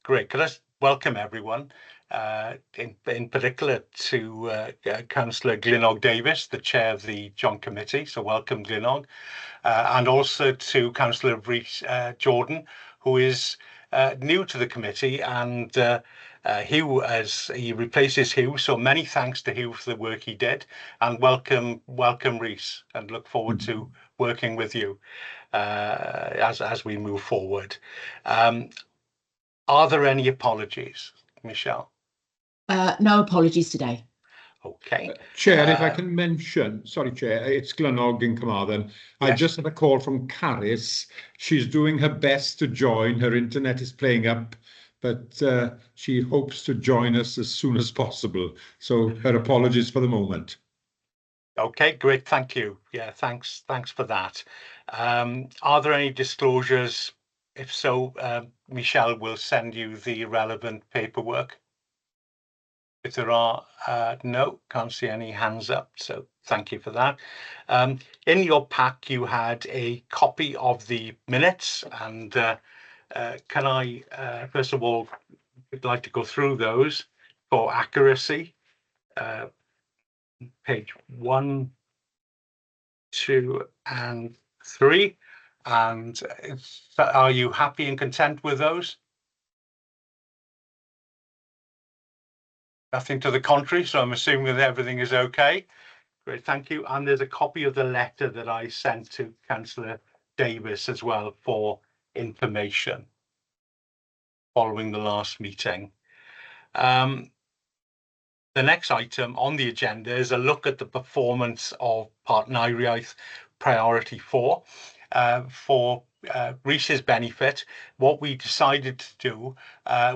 Great. Could I welcome everyone, in particular to Councillor Glynog Davis, the chair of the Joint Committee. So welcome, Glynog, and also to Councillor Rhys Jordan, who is new to the committee, and Hugh, as he replaces Hugh. So many thanks to Hugh for the work he did, and welcome, Rhys, and look forward to working with you as we move forward. Are there any apologies, Michelle? No apologies today. Okay. Chair, if I can mention, sorry, Chair, it's Glynog in Carmarthen. Yes. I just had a call from Caris. She's doing her best to join. Her internet is playing up, but she hopes to join us as soon as possible. So her apologies for the moment. Okay, great. Thank you. Yeah, thanks for that. Are there any disclosures? If so, Michelle will send you the relevant paperwork. If there are, no, can't see any hands up, so thank you for that. In your pack, you had a copy of the minutes, and can I, first of all, would like to go through those for accuracy. Page 1, 2, and 3. And are you happy and content with those? Nothing to the contrary, so I'm assuming that everything is okay. Great, thank you. And there's a copy of the letter that I sent to Councillor Davis as well for information following the last meeting. The next item on the agenda is a look at the performance of Partneriaeth Priority 4. For Rhys's benefit, what we decided to do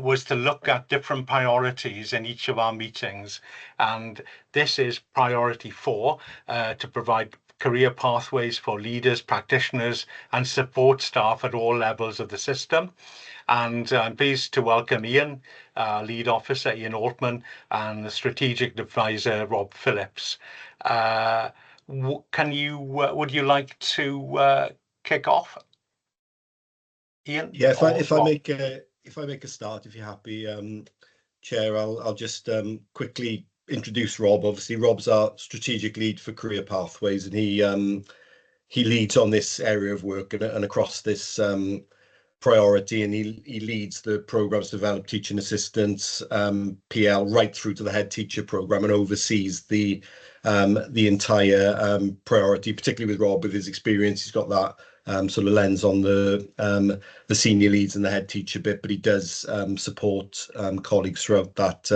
was to look at different priorities in each of our meetings, and this is priority 4, to provide career pathways for leaders, practitioners and support staff at all levels of the system. And I'm pleased to welcome Ian, lead officer Ian Altman, and the strategic advisor Rob Phillips. Would you like to kick off, Ian? Yeah, if I make a start, if you're happy, Chair, I'll just quickly introduce Rob. Obviously, Rob's our strategic lead for career pathways, and he leads on this area of work and across this priority, and he leads the programs to develop teaching assistants, PL, right through to the head teacher program, and oversees the entire priority, particularly with Rob, with his experience. He's got that sort of lens on the senior leads and the head teacher bit, but he does support colleagues throughout that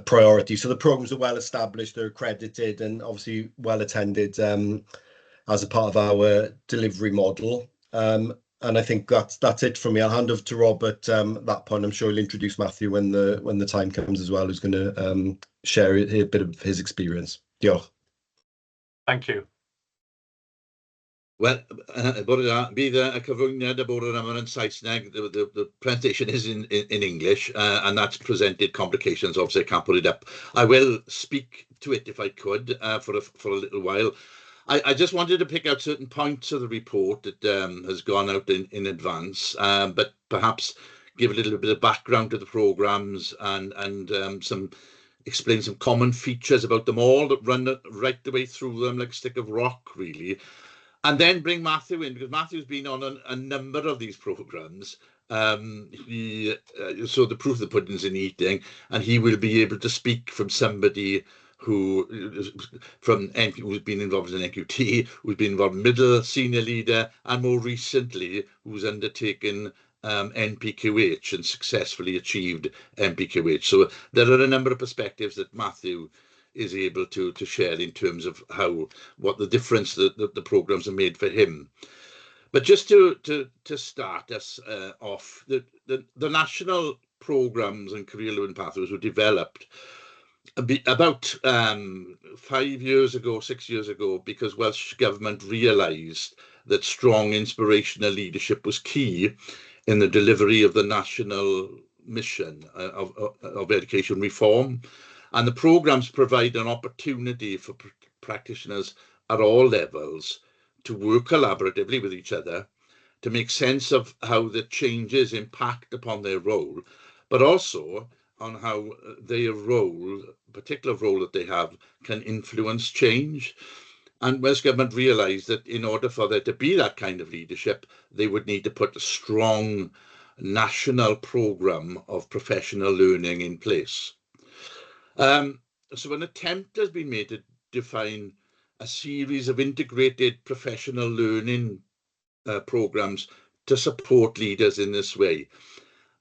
priority. So the programs are well established, they're accredited, and obviously well attended as a part of our delivery model. And I think that's it from me. I'll hand over to Rob at that point. I'm sure he'll introduce Matthew when the time comes as well, who's going to share a bit of his experience. Diolch. Thank you. Well, bydd y cyflwyniad y bore yma yn Saesneg. The presentation is in English, and that's presented complications. Obviously, I can't put it up. I will speak to it if I could for a little while. I just wanted to pick out certain points of the report that has gone out in advance, but perhaps give a little bit of background to the programmes and explain some common features about them all that run right the way through them like a stick of rock, really. And then bring Matthew in, because Matthew's been on a number of these programmes. So the proof of the pudding's in eating, and he will be able to speak from somebody who's been involved in NQT, who's been involved in middle, senior leader, and more recently, who's undertaken NPQH and successfully achieved NPQH. So there are a number of perspectives that Matthew is able to share in terms of what the difference that the programmes have made for him. But just to start us off, the national programmes and career learning pathways were developed about 6 years ago, because Welsh Government realised that strong inspirational leadership was key in the delivery of the national mission of education reform. And the programmes provide an opportunity for practitioners at all levels to work collaboratively with each other, to make sense of how the changes impact upon their role, but also on how their role, particular role that they have, can influence change. And Welsh Government realised that in order for there to be that kind of leadership, they would need to put a strong national programme of professional learning in place. So an attempt has been made to define a series of integrated professional learning programmes to support leaders in this way.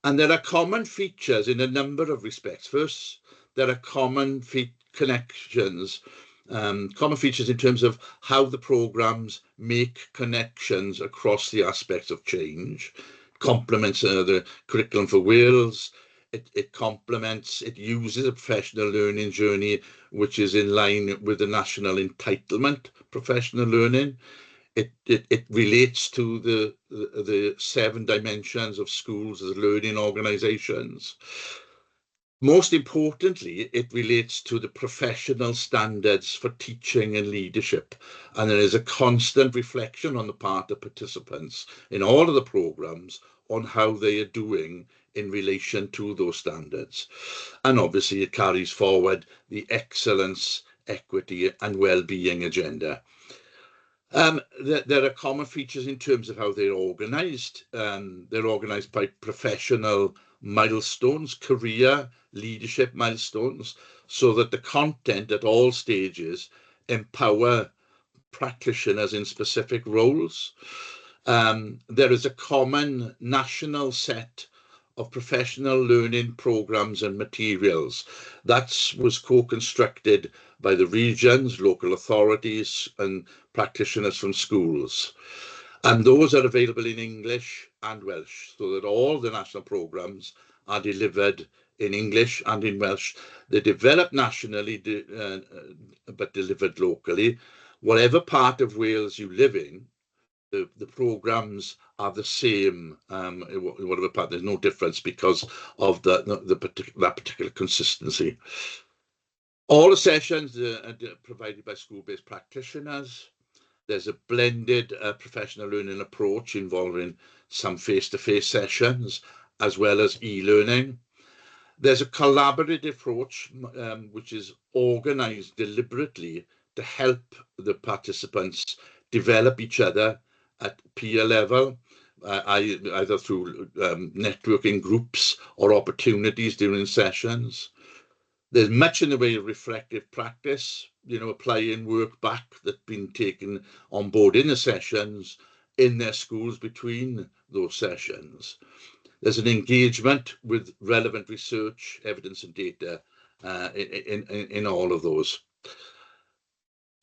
And there are common features in a number of respects. First, there are common connections, common features in terms of how the programmes make connections across the aspects of change, complements the curriculum for Wales. It complements, it uses a professional learning journey which is in line with the national entitlement professional learning. It relates to the 7 dimensions of schools as learning organisations. Most importantly, it relates to the professional standards for teaching and leadership. And there is a constant reflection on the part of participants in all of the programmes on how they are doing in relation to those standards. And obviously it carries forward the excellence, equity and well-being agenda. There are common features in terms of how they're organised. They're organised by professional milestones, career leadership milestones, so that the content at all stages empower practitioners in specific roles. There is a common national set of professional learning programmes and materials. That was co-constructed by the regions, local authorities and practitioners from schools. And those are available in English and Welsh, so that all the national programmes are delivered in English and in Welsh. They're developed nationally, but delivered locally. Whatever part of Wales you live in, the programmes are the same, whatever part, there's no difference because of that particular consistency. All the sessions are provided by school-based practitioners. There's a blended professional learning approach involving some face-to-face sessions as well as e-learning. There's a collaborative approach which is organised deliberately to help the participants develop each other at peer level, either through networking groups or opportunities during sessions. There's much in the way of reflective practice, applying work back that's been taken on board in the sessions in their schools between those sessions. There's an engagement with relevant research, evidence and data in all of those.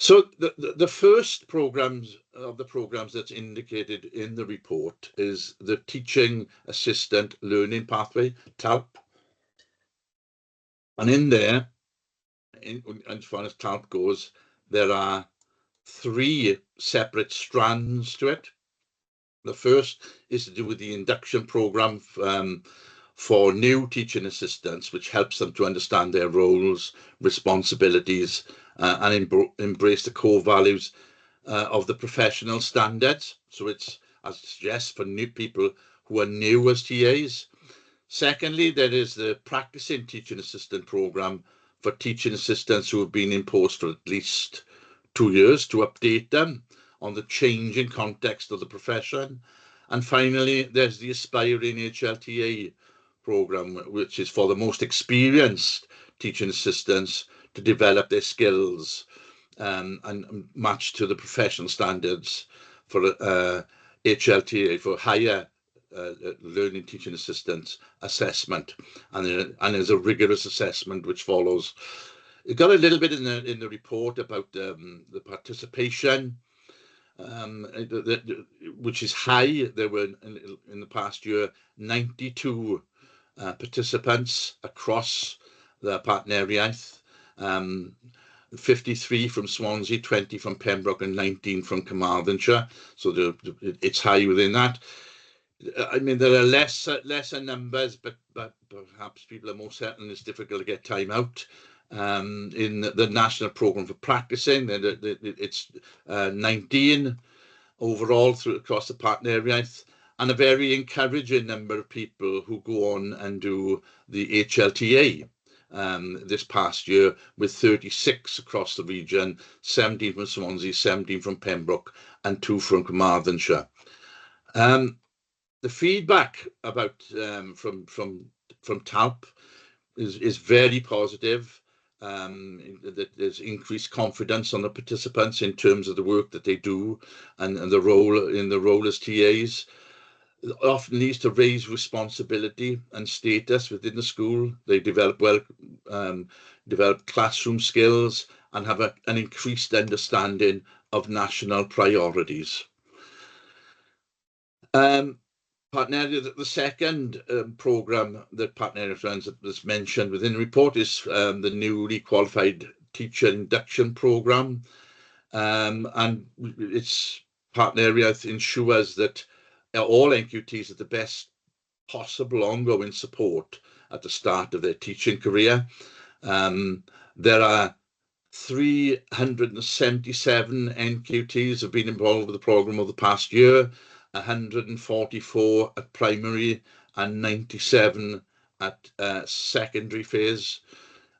So the first programmes that's indicated in the report is the Teaching Assistant Learning Pathway, TALP. And in there, as far as TALP goes, there are 3 separate strands to it. The first is to do with the induction programme for new teaching assistants, which helps them to understand their roles, responsibilities, and embrace the core values of the professional standards. So it's, as it suggests, for new people who are new as TAs. Secondly, there is the practicing teaching assistant programme for teaching assistants who have been in post for at least 2 years, to update them on the changing context of the profession. And finally, there's the aspiring HLTA programme, which is for the most experienced teaching assistants to develop their skills and match to the professional standards for HLTA, for higher learning teaching assistants assessment. And there's a rigorous assessment which follows. It got a little bit in the report about the participation, which is high. There were in the past year 92 participants across the Partneriaeth, 53 from Swansea, 20 from Pembroke and 19 from Carmarthenshire. So it's high within that. I mean, there are lesser numbers, but perhaps people are more certain it's difficult to get time out. In the National Programme for Practicing, it's 19. overall across the Partneriaeth, and a very encouraging number of people who go on and do the HLTA this past year, with 36 across the region, 17 from Swansea, 17 from Pembroke, and 2 from Carmarthenshire. The feedback about from TALP is very positive. That there's increased confidence on the participants in terms of the work that they do and the role as TAs. It often needs to raise responsibility and status within the school. They develop classroom skills and have an increased understanding of national priorities. Partneriaeth, the second programme that Partneriaeth runs that's mentioned within the report is the newly qualified teacher induction programme, and it's Partneriaeth ensures that all NQTs have the best possible ongoing support at the start of their teaching career. There are 377 NQTs have been involved with the programme over the past year, 144 at primary and 97 at secondary phase.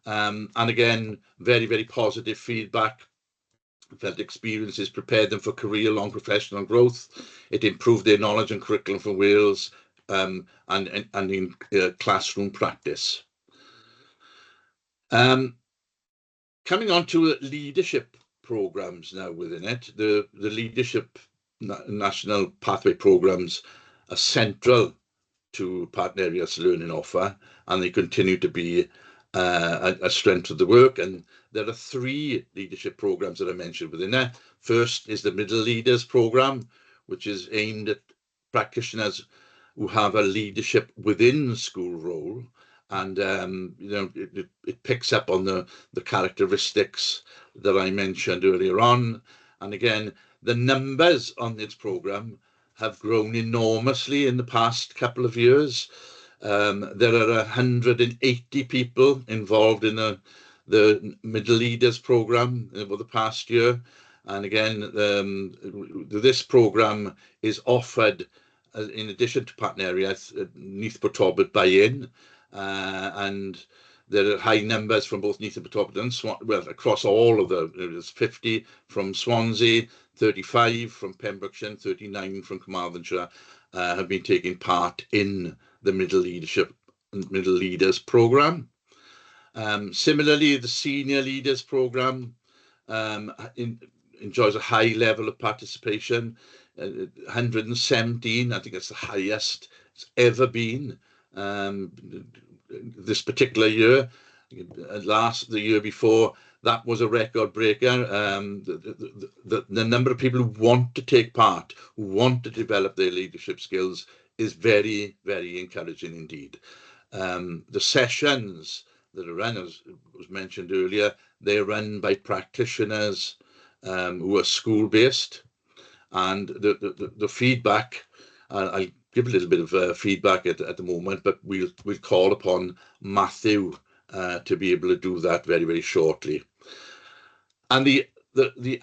And again, very, very positive feedback. Felt experiences prepared them for career-long professional growth. It improved their knowledge and curriculum for Wales and in classroom practice. Coming on to leadership programs now within it, the leadership national pathway programs are central to Partneriaeth's learning offer, and they continue to be a strength of the work. And there are 3 leadership programs that I mentioned within there. First is the Middle Leaders program, which is aimed at practitioners who have a leadership within the school role, and it picks up on the characteristics that I mentioned earlier on. And again, the numbers on this program have grown enormously in the past couple of years. There are 180 people involved in the Middle Leaders program over the past year. And again, this program is offered in addition to Partneriaeth, Neath Potobert buy-in, and there are high numbers from both Neath and Potobert and across all of there's 50 from Swansea, 35 from Pembrokeshire, 39 from Carmarthenshire have been taking part in the Middle Leaders program. Similarly, the Senior Leaders program enjoys a high level of participation. 117, I think it's the highest it's ever been this particular year. The year before, that was a record breaker. The number of people who want to take part, who want to develop their leadership skills, is very, very encouraging indeed. The sessions that are run, as was mentioned earlier, they're run by practitioners who are school-based, and the feedback, I'll give a little bit of feedback at the moment, but we'll call upon Matthew to be able to do that very, very shortly. And the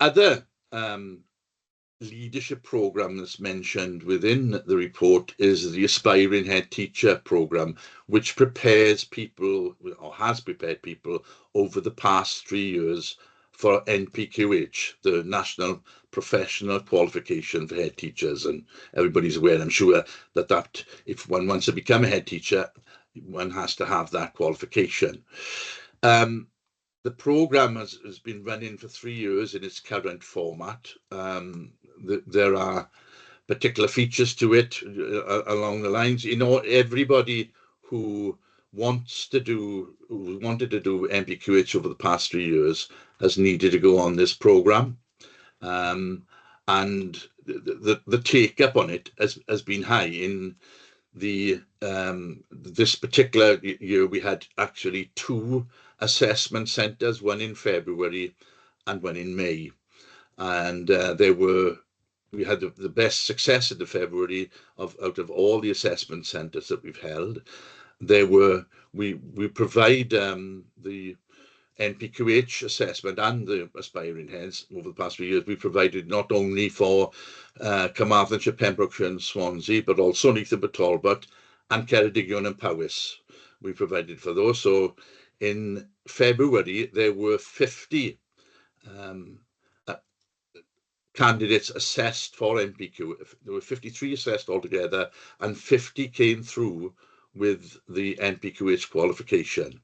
other leadership program that's mentioned within the report is the Aspiring Head Teacher program, which prepares people, or has prepared people over the past 3 years for NPQH, the National Professional Qualification for Head Teachers. And everybody's aware, I'm sure, that if one wants to become a head teacher, one has to have that qualification. The program has been running for 3 years in its current format. There are particular features to it along the lines, everybody who wanted to do NPQH over the past 3 years has needed to go on this program, and the take up on it has been high. In this particular year, we had actually 2 assessment centres, one in February and one in May, and we had the best success in the February out of all the assessment centres that we've held. We provide the NPQH assessment and the aspiring heads over the past few years, we provided not only for Carmarthenshire, Pembrokeshire and Swansea, but also Neath and Talbot and Ceredigion and Powys. We provided for those. So in February, there were 50 candidates assessed for NPQ. There were 53 assessed altogether, and 50 came through with the NPQH qualification.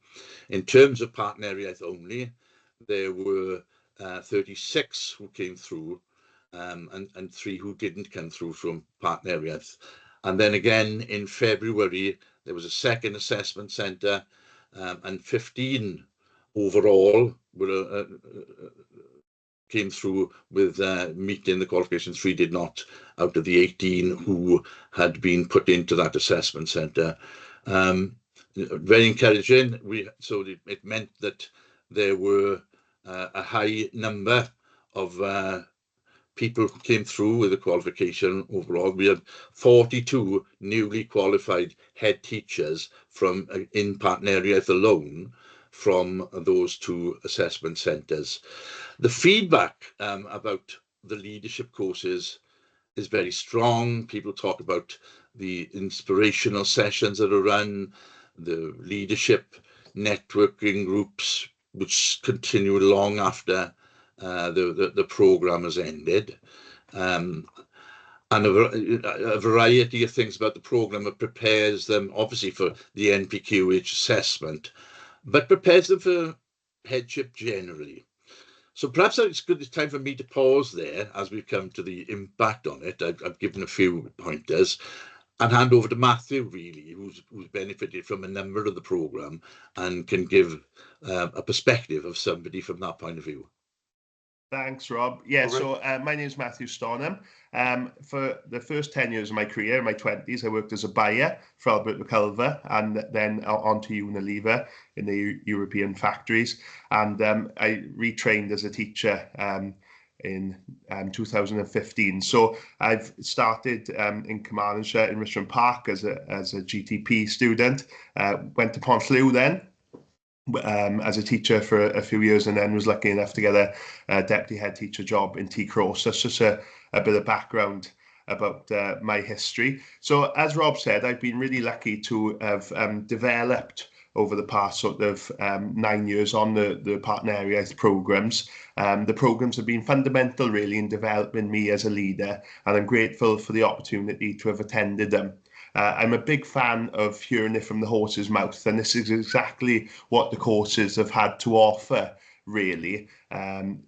In terms of Partneriaeth only, there were 36 who came through, and 3 who didn't come through from Partneriaeth. And then again in February, there was a second assessment centre, and 15 overall were came through with meeting the qualifications. 3 did not, out of the 18 who had been put into that assessment centre. Very encouraging. So it meant that there were a high number of people who came through with a qualification overall. We had 42 newly qualified head teachers from in Partneriaeth alone from those 2 assessment centres. The feedback about the leadership courses is very strong. People talk about the inspirational sessions that are run, the leadership networking groups, which continue long after the programme has ended. And a variety of things about the programme that prepares them, obviously, for the NPQH assessment, but prepares them for headship generally. So perhaps it's time for me to pause there as we come to the impact on it. I've given a few pointers, and hand over to Matthew, really, who's benefited from a number of the programme and can give a perspective of somebody from that point of view. Thanks, Rob. Yeah, so my name is Matthew Stonham. For the first 10 years of my career, in my 20s, I worked as a buyer for Albert McCulver and then on to Unilever in the European factories. And I retrained as a teacher in 2015. So I've started in Carmarthenshire in Richmond Park as a GTP student, went to Pontllew then, as a teacher for a few years, and then was lucky enough to get a deputy head teacher job in T Cross. That's just a bit of background about my history. So as Rob said, I've been really lucky to have developed over the past sort of 9 years on the Partneriaeth programmes. The programmes have been fundamental really in developing me as a leader, and I'm grateful for the opportunity to have attended them. I'm a big fan of hearing it from the horse's mouth, and this is exactly what the courses have had to offer, really.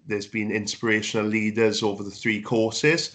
There's been inspirational leaders over the 3 courses,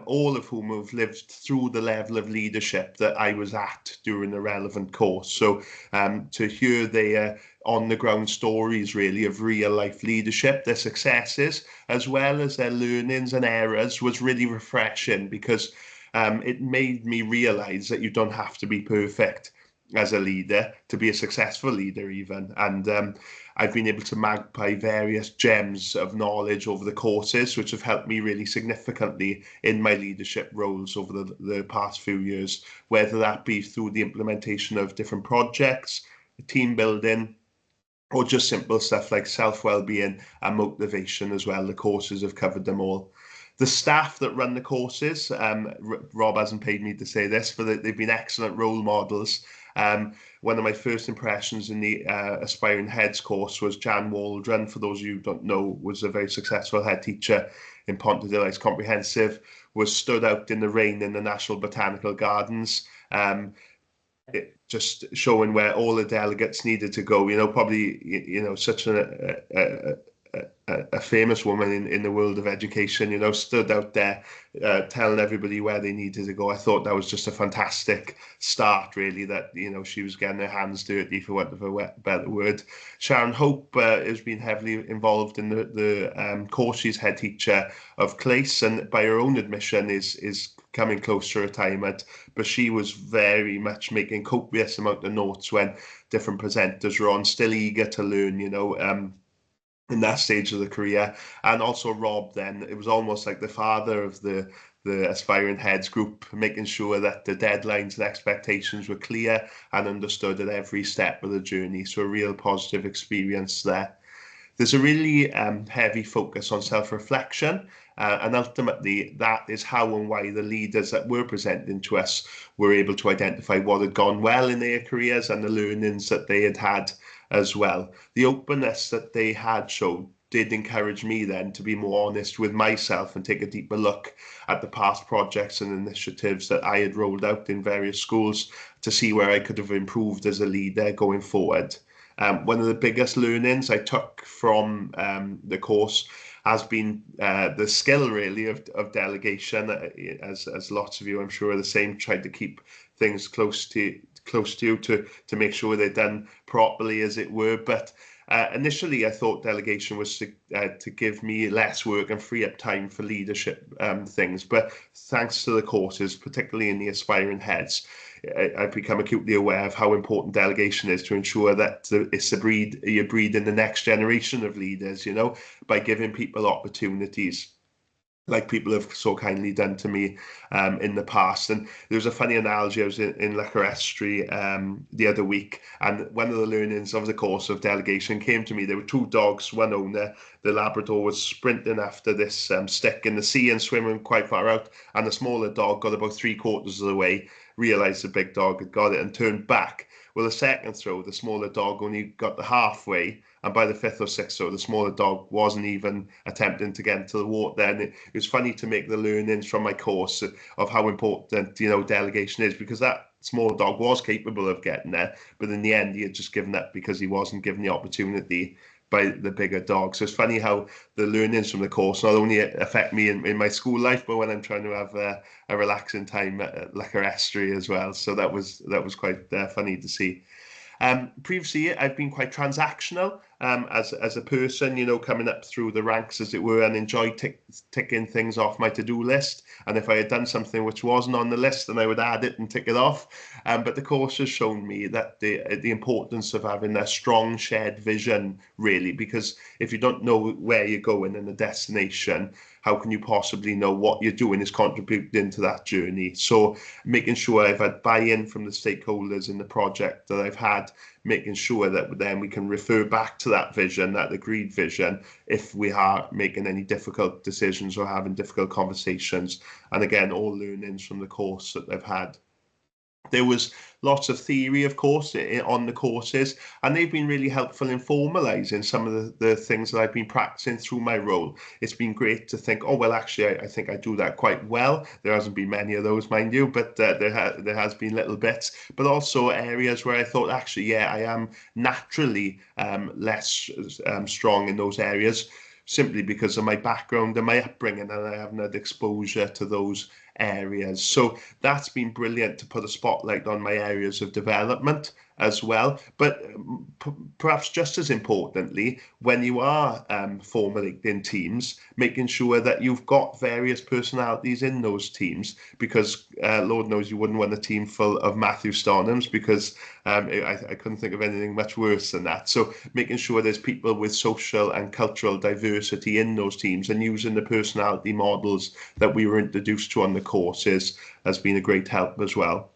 all of whom have lived through the level of leadership that I was at during the relevant course. So to hear their on-the-ground stories, really, of real-life leadership, their successes, as well as their learnings and errors, was really refreshing, because it made me realise that you don't have to be perfect as a leader to be a successful leader even. And I've been able to magpie various gems of knowledge over the courses, which have helped me really significantly in my leadership roles over the past few years, whether that be through the implementation of different projects, team building, or just simple stuff like self-well-being and motivation as well. The courses have covered them all. The staff that run the courses, Rob hasn't paid me to say this, but they've been excellent role models. One of my first impressions in the Aspiring Heads course was Jan Waldron. For those of you who don't know, was a very successful head teacher in Pontarddulais Comprehensive, was stood out in the rain in the National Botanical Gardens, just showing where all the delegates needed to go. Probably, such a famous woman in the world of education, stood out there telling everybody where they needed to go. I thought that was just a fantastic start, really, that, she was getting her hands dirty, for want of a better word. Sharon Hope has been heavily involved in the course. She's head teacher of Clace, and by her own admission is coming close to retirement, but she was very much making copious amount of notes when different presenters were on, still eager to learn, in that stage of the career. And also Rob, then, it was almost like the father of the Aspiring Heads group, making sure that the deadlines and expectations were clear and understood at every step of the journey. So a real positive experience there. There's a really heavy focus on self-reflection, and ultimately that is how and why the leaders that were presenting to us were able to identify what had gone well in their careers and the learnings that they had had as well. The openness that they had showed did encourage me then to be more honest with myself and take a deeper look at the past projects and initiatives that I had rolled out in various schools to see where I could have improved as a leader going forward. One of the biggest learnings I took from the course has been the skill really of delegation. As lots of you, I'm sure, are the same, tried to keep things close to you to make sure they're done properly, as it were. But initially, I thought delegation was to give me less work and free up time for leadership things. But thanks to the courses, particularly in the aspiring heads, I've become acutely aware of how important delegation is to ensure that you're breeding the next generation of leaders, you know, by giving people opportunities, like people have so kindly done to me in the past. And there's a funny analogy. I was in Lacarestre the other week, and one of the learnings of the course of delegation came to me. There were two dogs, one owner. The Labrador was sprinting after this stick in the sea and swimming quite far out, and the smaller dog got about 3/4 of the way, realised the big dog had got it and turned back. Well, the second throw, the smaller dog only got the halfway, and by the 5th or 6th throw, the smaller dog wasn't even attempting to get into the water. And it was funny to make the learnings from my course of how important, you know, delegation is, because that small dog was capable of getting there, but in the end, he had just given up because he wasn't given the opportunity by the bigger dog. So it's funny how the learnings from the course not only affect me in my school life, but when I'm trying to have a relaxing time at Lacarestre as well. So that was quite funny to see. Previously, I've been quite transactional as a person, you know, coming up through the ranks, as it were, and enjoy ticking things off my to-do list. And if I had done something which wasn't on the list, then I would add it and tick it off. But the course has shown me that the importance of having a strong shared vision, really, because if you don't know where you're going and the destination, how can you possibly know what you're doing is contributing to that journey? So making sure I've had buy-in from the stakeholders in the project that I've had, making sure that then we can refer back to that vision, that agreed vision, if we are making any difficult decisions or having difficult conversations. And again, all learnings from the course that I've had. There was lots of theory, of course, on the courses, and they've been really helpful in formalising some of the things that I've been practicing through my role. It's been great to think, oh, well, actually, I think I do that quite well. There hasn't been many of those, mind you, but there has been little bits, but also areas where I thought, actually, yeah, I am naturally less strong in those areas, simply because of my background and my upbringing, and I haven't had exposure to those areas. So that's been brilliant to put a spotlight on my areas of development as well. But perhaps just as importantly, when you are formulating teams, making sure that you've got various personalities in those teams, because Lord knows you wouldn't want a team full of Matthew Stonhams, because I couldn't think of anything much worse than that. So making sure there's people with social and cultural diversity in those teams, and using the personality models that we were introduced to on the courses has been a great help as well.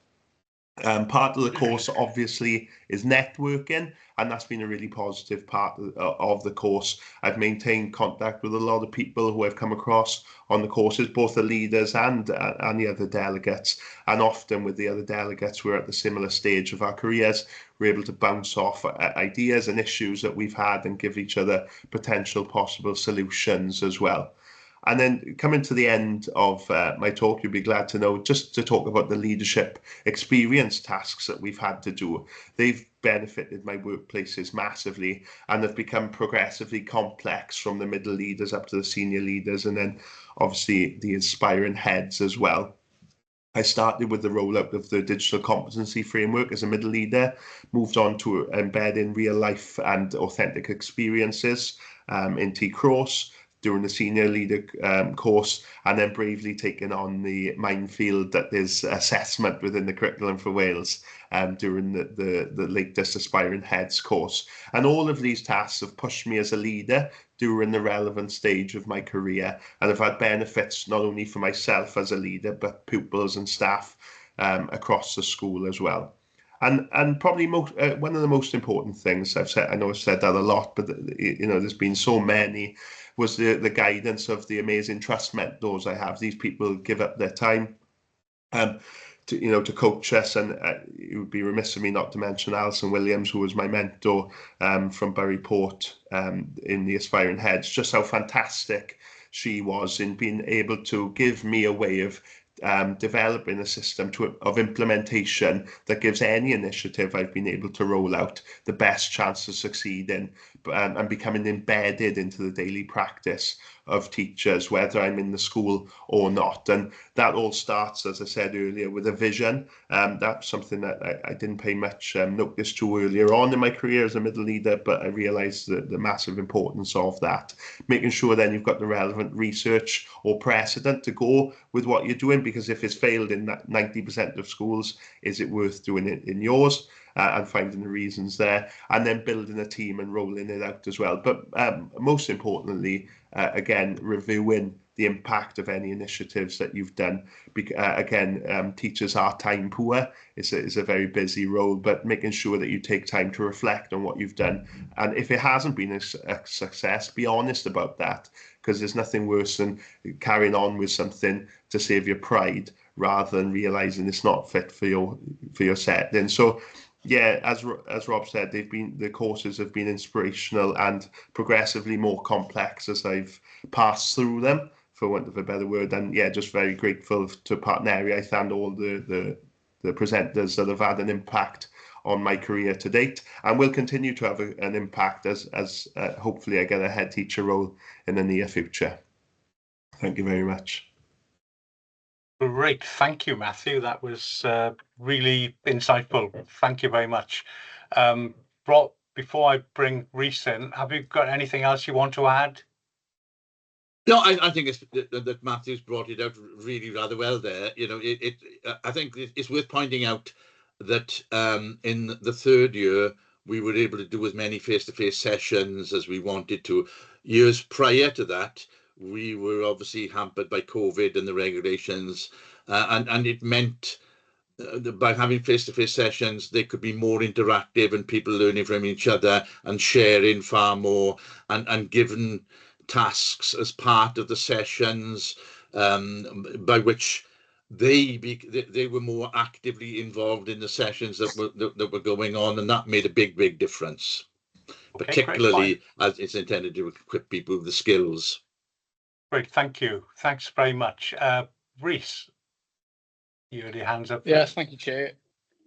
Part of the course obviously is networking, and that's been a really positive part of the course. I've maintained contact with a lot of people who I've come across on the courses, both the leaders and the other delegates, and often with the other delegates we're at the similar stage of our careers. We're able to bounce off ideas and issues that we've had and give each other potential possible solutions as well. And then coming to the end of my talk, you'll be glad to know, just to talk about the leadership experience tasks that we've had to do. They've benefited my workplaces massively, and have become progressively complex from the middle leaders up to the senior leaders, and then obviously the aspiring heads as well. I started with the rollout of the digital competency framework as a middle leader, moved on to embedding real life and authentic experiences in T-Cross during the senior leader course, and then bravely taking on the minefield that is assessment within the curriculum for Wales during the latest aspiring heads course. And all of these tasks have pushed me as a leader during the relevant stage of my career, and have had benefits not only for myself as a leader, but pupils and staff across the school as well. And probably one of the most important things I've said, I know I've said that a lot, but there's been so many, was the guidance of the amazing trust mentors I have. These people give up their time to coach us, and it would be remiss of me not to mention Alison Williams, who was my mentor from Buryport in the Aspiring Heads. Just how fantastic she was in being able to give me a way of developing a system of implementation that gives any initiative I've been able to roll out the best chance of succeeding and becoming embedded into the daily practice of teachers, whether I'm in the school or not. And that all starts, as I said earlier, with a vision. That's something that I didn't pay much notice to earlier on in my career as a middle leader, but I realised the massive importance of that. Making sure then you've got the relevant research or precedent to go with what you're doing, because if it's failed in 90% of schools, is it worth doing it in yours? And finding the reasons there, and then building a team and rolling it out as well. But most importantly, again, reviewing the impact of any initiatives that you've done. Teachers are time poor. It's a very busy role, but making sure that you take time to reflect on what you've done. And if it hasn't been a success, be honest about that, because there's nothing worse than carrying on with something to save your pride rather than realizing it's not fit for your setting. So yeah, as Rob said, the courses have been inspirational and progressively more complex as I've passed through them, for want of a better word. And yeah, just very grateful to Partneriaeth and all the presenters that have had an impact on my career to date, and will continue to have an impact as hopefully I get a head teacher role in the near future. Thank you very much. Great, thank you, Matthew. That was really insightful. Thank you very much. Rob, before I bring Rhys in, have you got anything else you want to add? No, I think it's that Matthew's brought it out really rather well there. I think it's worth pointing out that in the third year we were able to do as many face-to-face sessions as we wanted to. Years prior to that, we were obviously hampered by COVID and the regulations, and it meant by having face-to-face sessions, they could be more interactive and people learning from each other and sharing far more, and given tasks as part of the sessions, by which they were more actively involved in the sessions that were going on, and that made a big difference, okay, particularly as it's intended to equip people with the skills. Great, thank you. Thanks very much. Rhys, you had your hands up. Yes, thank you, Chair.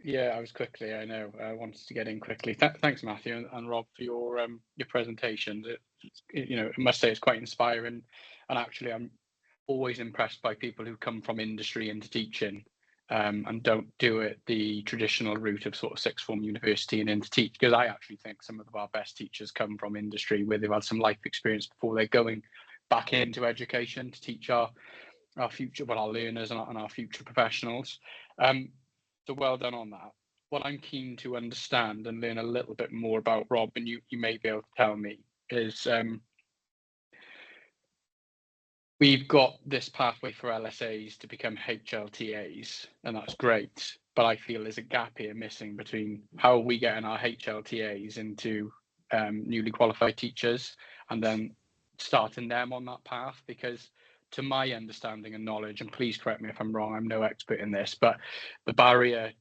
Yeah, I was quickly. I know I wanted to get in quickly. Thanks, Matthew and Rob, for your presentation. I must say it's quite inspiring, and actually, I'm always impressed by people who come from industry into teaching, and don't do it the traditional route of sort of sixth form university and into teach. Because I actually think some of our best teachers come from industry where they've had some life experience before they're going back into education to teach our future, our learners and our future professionals. So well done on that. What I'm keen to understand and learn a little bit more about, Rob, and you may be able to tell me, is we've got this pathway for LSAs to become HLTAs, and that's great. But I feel there's a gap here missing between how are we getting our HLTAs into newly qualified teachers and then starting them on that path, because to my understanding and knowledge, and please correct me if I'm wrong, I'm no expert in this, but the barrier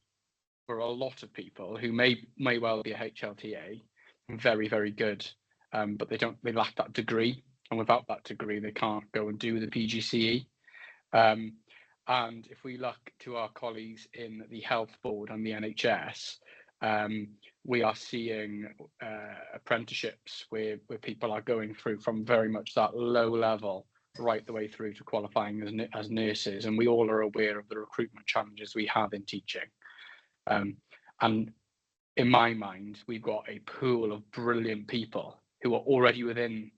for a lot of people who may well be a HLTA, very good, but they lack that degree, and without that degree they can't go and do the PGCE. And if we look to our colleagues in the health board and the NHS, we are seeing apprenticeships where people are going through from very much that low level right the way through to qualifying as nurses, and we all are aware of the recruitment challenges we have in teaching. And in my mind, we've got a pool of brilliant people who are already within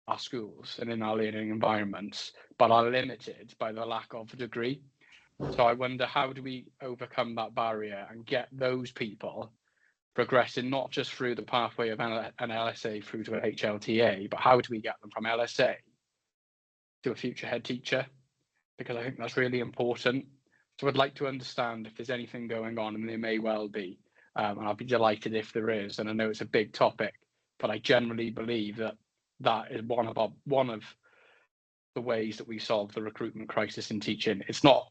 our schools and in our learning environments, but are limited by the lack of a degree. So I wonder, how do we overcome that barrier and get those people progressing not just through the pathway of an LSA through to a HLTA, but how do we get them from LSA to a future head teacher? Because I think that's really important. So I'd like to understand if there's anything going on, and there may well be, and I'll be delighted if there is. And I know it's a big topic, but I generally believe that that is one of the ways that we solve the recruitment crisis in teaching. It's not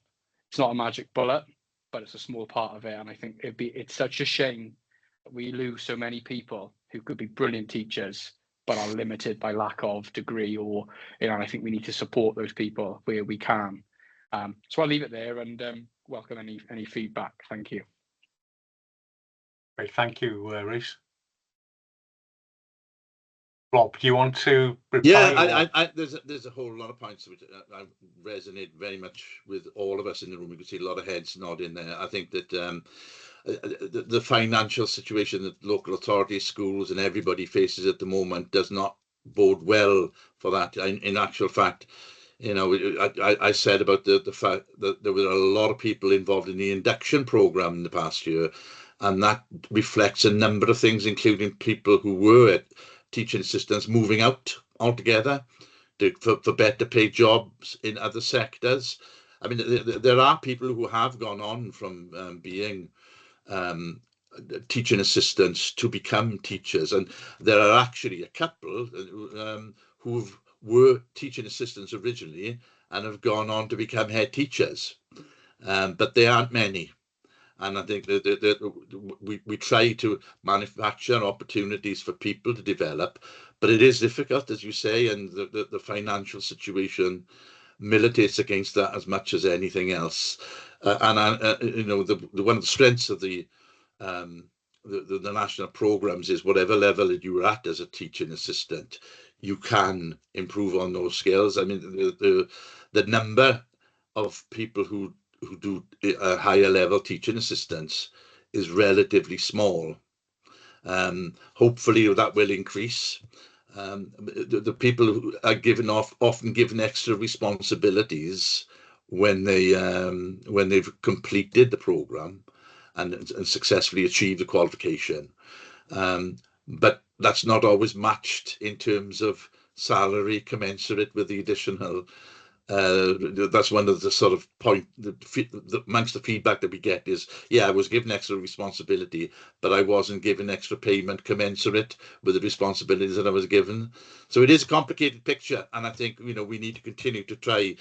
a magic bullet, but it's a small part of it. And I think it's such a shame that we lose so many people who could be brilliant teachers, but are limited by lack of degree, or, you know, and I think we need to support those people where we can. So I'll leave it there and welcome any feedback. Thank you. Great, thank you, Rhys. Rob, do you want to reply? Yeah, there's a whole lot of points which I resonate very much with all of us in the room. You can see a lot of heads nodding there. I think that the financial situation that local authorities, schools, and everybody faces at the moment does not bode well for that. In actual fact, you know, I said about the fact that there were a lot of people involved in the induction program in the past year, and that reflects a number of things, including people who were teaching assistants moving out altogether for better paid jobs in other sectors. I mean, there are people who have gone on from being teaching assistants to become teachers, and there are actually a couple who were teaching assistants originally and have gone on to become head teachers, but they aren't many. And I think that we try to manufacture opportunities for people to develop, but it is difficult, as you say, and the financial situation militates against that as much as anything else. You know, one of the strengths of the national programs is whatever level that you were at as a teaching assistant, you can improve on those skills. I mean, the number of people who do a higher level teaching assistants is relatively small. Hopefully that will increase. The people who are often given extra responsibilities when they've completed the program and successfully achieved the qualification, but that's not always matched in terms of salary commensurate with the additional. That's one of the sort of point amongst the feedback that we get is, yeah, I was given extra responsibility, but I wasn't given extra payment commensurate with the responsibilities that I was given. So it is a complicated picture, and I think, you know, we need to continue to try.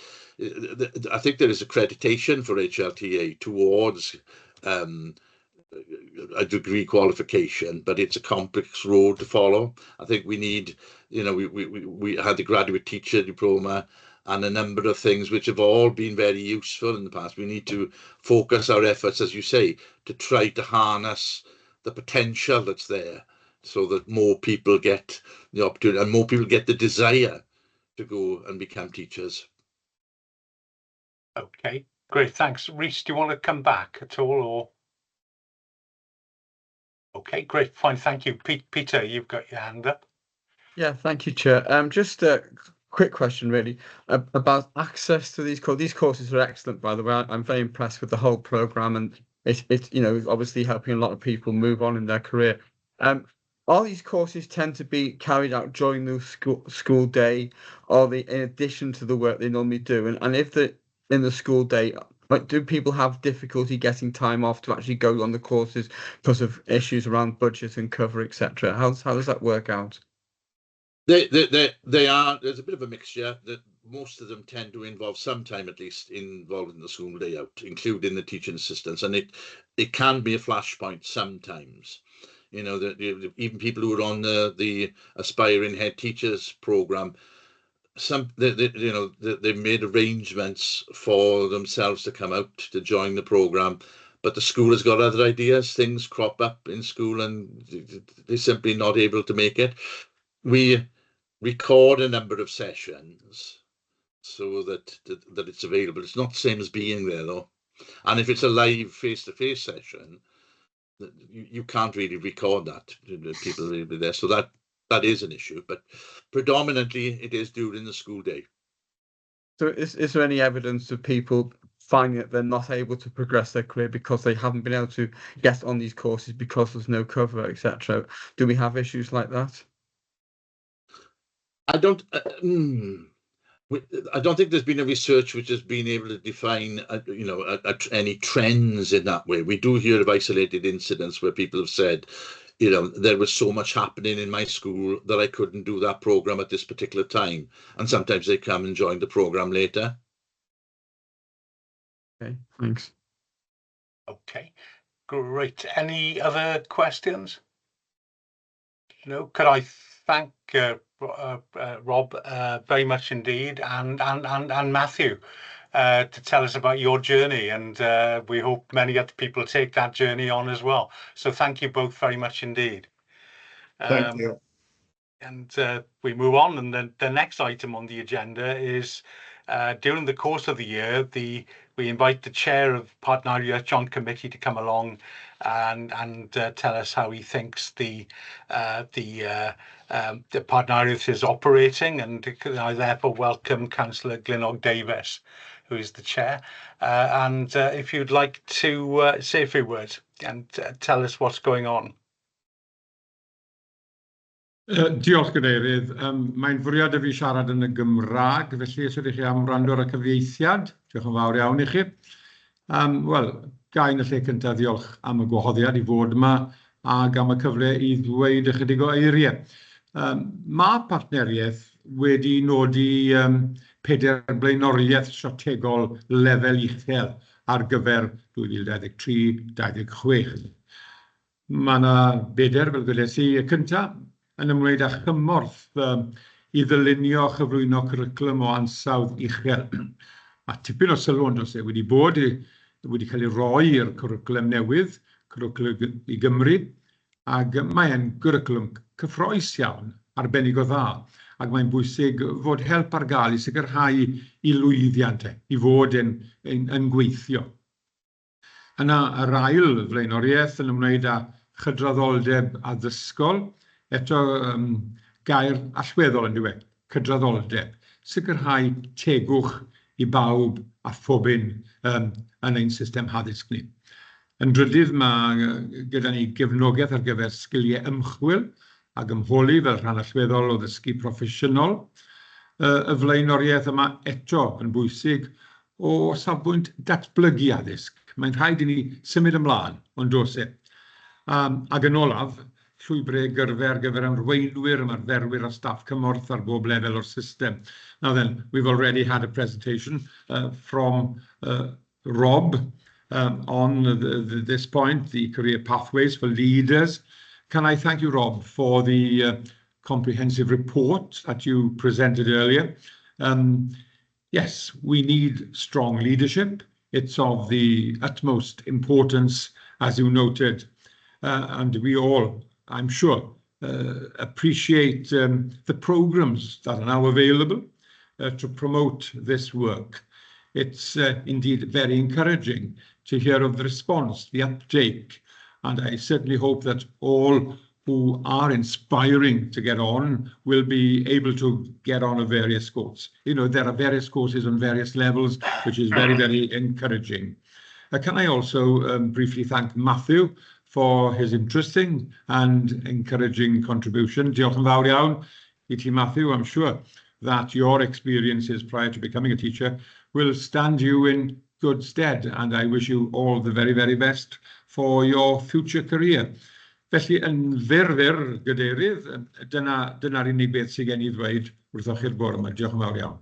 I think there is accreditation for HLTA towards a degree qualification, but it's a complex road to follow. I think we need, you know, we had the graduate teacher diploma and a number of things which have all been very useful in the past. We need to focus our efforts, as you say, to try to harness the potential that's there so that more people get the opportunity and more people get the desire to go and become teachers. Okay, great, thanks. Rhys, do you want to come back at all, or? Okay, great, fine, thank you. Peter, you've got your hand up. Yeah, thank you, Chair. Just a quick question, really, about access to these courses. These courses are excellent, by the way. I'm very impressed with the whole programme, and it's you know, obviously helping a lot of people move on in their career. All these courses tend to be carried out during the school day, or in addition to the work they normally do. And if in the school day, like, do people have difficulty getting time off to actually go on the courses because of issues around budget and cover, etc.? How does that work out? They are. There's a bit of a mixture. That most of them tend to involve some time, at least, involved in the school day out, including the teaching assistants, and it can be a flashpoint sometimes. You know, even people who are on the aspiring head teachers program, they've made arrangements for themselves to come out to join the program, but the school has got other ideas. Things crop up in school, and they're simply not able to make it. We record a number of sessions so that it's available. It's not the same as being there, though. And if it's a live face-to-face session, you can't really record that. People will be there, so that is an issue. But predominantly, it is during the school day. So is there any evidence of people finding that they're not able to progress their career because they haven't been able to get on these courses because there's no cover, etc.? Do we have issues like that? I don't. I don't think there's been a research which has been able to define, any trends in that way. We do hear of isolated incidents where people have said, there was so much happening in my school that I couldn't do that program at this particular time. And sometimes they come and join the program later. Okay, thanks. Okay, great. Any other questions? No, could I thank Rob very much indeed, and Matthew to tell us about your journey, and we hope many other people take that journey on as well. So thank you both very much indeed. Thank you. And we move on, and then the next item on the agenda is during the course of the year, we invite the chair of Partneriaeth Joint Committee to come along and tell us how he thinks the Partneriaeth is operating, and I therefore welcome Councillor Glynog Davies, who is the chair, and if you'd like to say a few words and tell us what's going on. Diolch Gadeirydd. Mae'n fwriad i fi siarad yn y Gymraeg, felly os ydych chi am wrando ar y cyfieithiad, diolch yn fawr iawn i chi. Wel, gai yn y lle cyntaf diolch am y gwahoddiad i fod yma ac am y cyfle i ddweud ychydig o eiriau. Mae Partneriaeth wedi nodi 4 blaenoriaeth strategol lefel uchel ar gyfer 2023-26. Mae yna 4 fel gydes i y cyntaf yn ymwneud â chymorth i ddylunio chyflwyno cwricwlwm o ansawdd uchel. A tipyn o sylw ond os wedi bod wedi cael ei roi i'r cwricwlwm newydd, cwricwlwm i Gymru, ac mae'n cwricwlwm cyffroes iawn, arbennig o dda, ac mae'n bwysig fod help ar gael i sicrhau i lwyddiant i fod yn gweithio. Yna, yr ail flaenoriaeth yn ymwneud â chydraddoldeb addysgol, eto gair allweddol yn diwedd, cydraddoldeb, sicrhau tegwch i bawb a phobyn yn ein system addysg ni. Yn drydydd, mae gyda ni gefnogaeth ar gyfer sgiliau ymchwil ac ymholi fel rhan allweddol o ddysgu proffesiynol. Y flaenoriaeth yma eto yn bwysig o safbwynt datblygu addysg. Mae'n rhaid i ni symud ymlaen, ond dos e. Ac yn olaf, llwybrau gyrfa ar gyfer ymrweinwyr, ymarferwyr a staff cymorth ar bob lefel o'r system. Now then, we've already had a presentation from Rob on this point, the career pathways for leaders. Can I thank you, Rob, for the comprehensive report that you presented earlier? Yes, we need strong leadership. It's of the utmost importance, as you noted, and we all, I'm sure, appreciate the programs that are now available to promote this work. It's indeed very encouraging to hear of the response, the uptake, and I certainly hope that all who are inspiring to get on will be able to get on a various courses. You know, there are various courses on various levels, which is very, very encouraging. Can I also briefly thank Matthew for his interesting and encouraging contribution. Diolch yn fawr iawn i ti, Matthew. I'm sure that your experiences prior to becoming a teacher will stand you in good stead, and I wish you all the very, very best for your future career. Felly, yn fyr, Gadeirydd, dyna'r unig beth sydd gen i ddweud wrthoch chi'r bore yma. Diolch yn fawr iawn.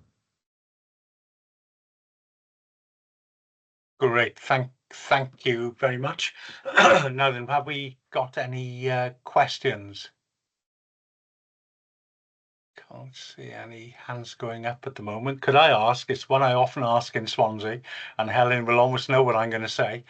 Great, thank you very much. Now then, have we got any questions? Can't see any hands going up at the moment. Could I ask, it's one I often ask in Swansea, and Helen will almost know what I'm going to say.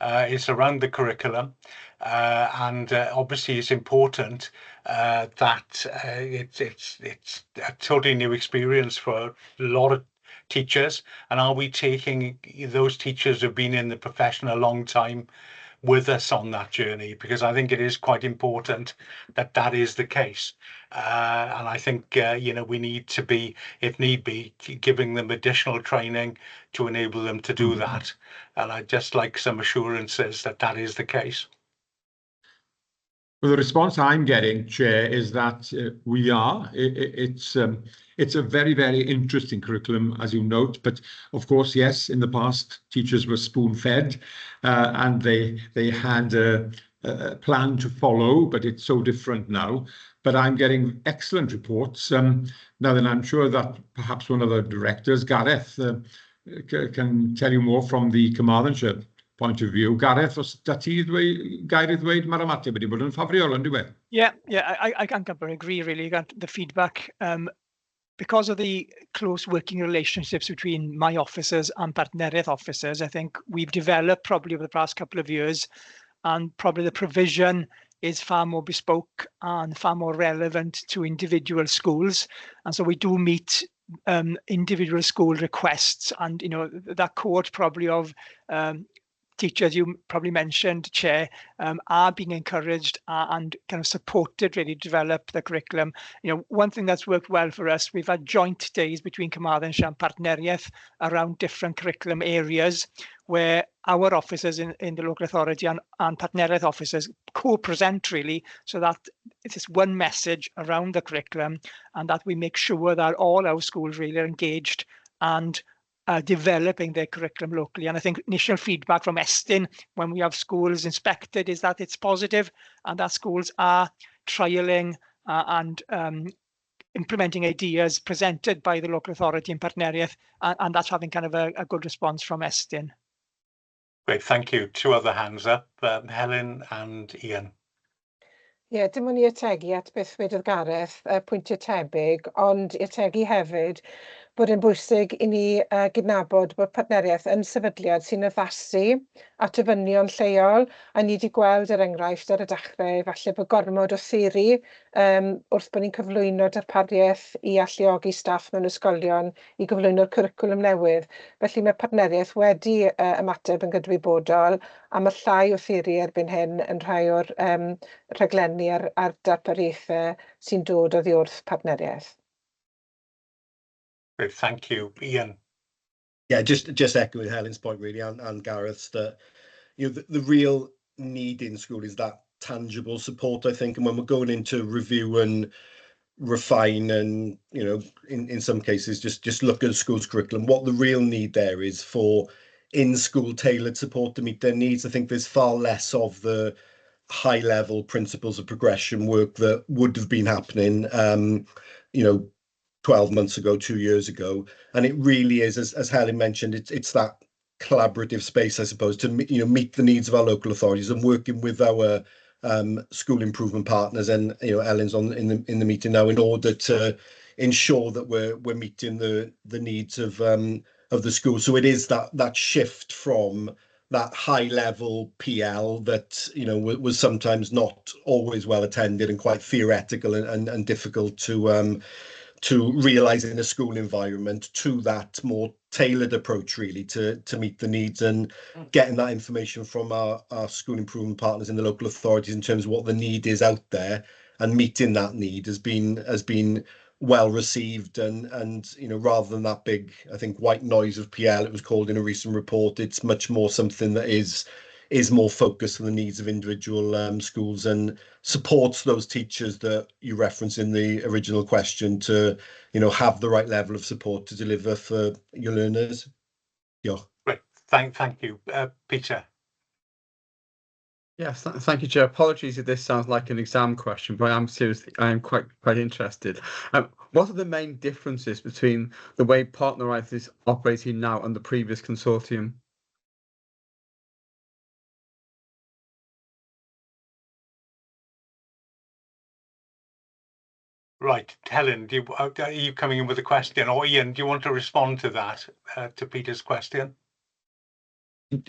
It's around the curriculum, and obviously it's important that it's a totally new experience for a lot of teachers, and are we taking those teachers who've been in the profession a long time with us on that journey? Because I think it is quite important that that is the case, and I think you know, we need to be, if need be, giving them additional training to enable them to do that, and I'd just like some assurances that that is the case. Well, the response I'm getting, Chair, is that we are. It's a very, very interesting curriculum, as you note. But of course, yes, in the past, teachers were spoon-fed and they had a plan to follow, but it's so different now. But I'm getting excellent reports. Now then, I'm sure that perhaps one of the directors, Gareth, can tell you more from the Carmarthenshire point of view. Gareth, os da ti gair i ddweud mae'r ymateb wedi bod yn ffafriol, yn diwedd? Yeah, I can't agree really. Got the feedback because of the close working relationships between my officers and Partneriaeth officers. I think we've developed probably over the past couple of years, and probably the provision is far more bespoke and far more relevant to individual schools. And so we do meet individual school requests, and that cohort probably of teachers you probably mentioned, Chair, are being encouraged and kind of supported really to develop the curriculum. One thing that's worked well for us, we've had joint days between Carmarthenshire and Partneriaeth around different curriculum areas where our officers in the local authority and Partneriaeth officers co-present really, so that it's one message around the curriculum and that we make sure that all our schools really are engaged and developing their curriculum locally. And I think initial feedback from Estyn when we have schools inspected is that it's positive and that schools are trialling and implementing ideas presented by the local authority in Partneriaeth, and that's having kind of a good response from Estyn. Great, thank you. Two other hands up, Helen and Ian. Ie, dim ond i ategu at beth wedodd Gareth, pwyntiau tebyg, ond i ategu hefyd bod yn bwysig i ni gydnabod bod Partneriaeth yn sefydliad sy'n addasu at ofynion lleol, a ni wedi gweld enghraifft ar y dechrau, falle bod gormod o theori wrth bod ni'n cyflwyno darpariaeth i alluogi staff mewn ysgolion i gyflwyno'r cwricwlwm newydd. Felly mae Partneriaeth wedi ymateb yn gydwybodol, a mae llai o theori erbyn hyn yn rhai o'r rhaglenni ar darpariaethau sy'n dod oddi wrth Partneriaeth. Great, thank you. Ian. Yeah, just echoing Helen's point really, and Gareth's, that the real need in school is that tangible support, I think, and when we're going into review and refine and in some cases just look at school's curriculum, what the real need there is for in-school tailored support to meet their needs. I think there's far less of the high level principles of progression work that would have been happening 12 months ago, 2 years ago, and it really is, as Helen mentioned, it's that collaborative space, I suppose, to meet the needs of our local authorities and working with our school improvement partners, and Ellen's in the meeting now, in order to ensure that we're meeting the needs of the school. So it is that shift from that high level PL that was sometimes not always well attended and quite theoretical and difficult to realise in a school environment, to that more tailored approach really to meet the needs, and getting that information from our school improvement partners in the local authorities in terms of what the need is out there, and meeting that need has been well received, and rather than that big, I think, white noise of PL, it was called in a recent report, it's much more something that is more focused on the needs of individual schools and supports those teachers that you referenced in the original question to have the right level of support to deliver for your learners. Yeah. Great, thank you. Peter. Yes, thank you, Chair. Apologies if this sounds like an exam question, but I am quite interested. What are the main differences between the way Partneriaeth is operating now and the previous consortium? Right, Helen, are you coming in with a question, or Ian, do you want to respond to that, to Peter's question?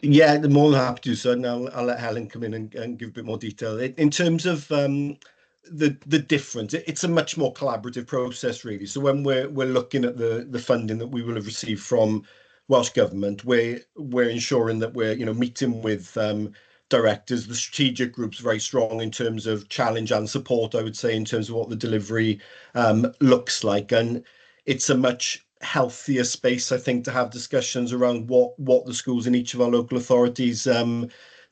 Yeah, I'm more than happy to. So now I'll let Helen come in and give a bit more detail. In terms of the difference, it's a much more collaborative process, really. So when we're looking at the funding that we will have received from Welsh Government, we're ensuring that we're meeting with directors. The strategic group's very strong in terms of challenge and support, I would say, in terms of what the delivery looks like, and it's a much healthier space, I think, to have discussions around what the schools in each of our local authorities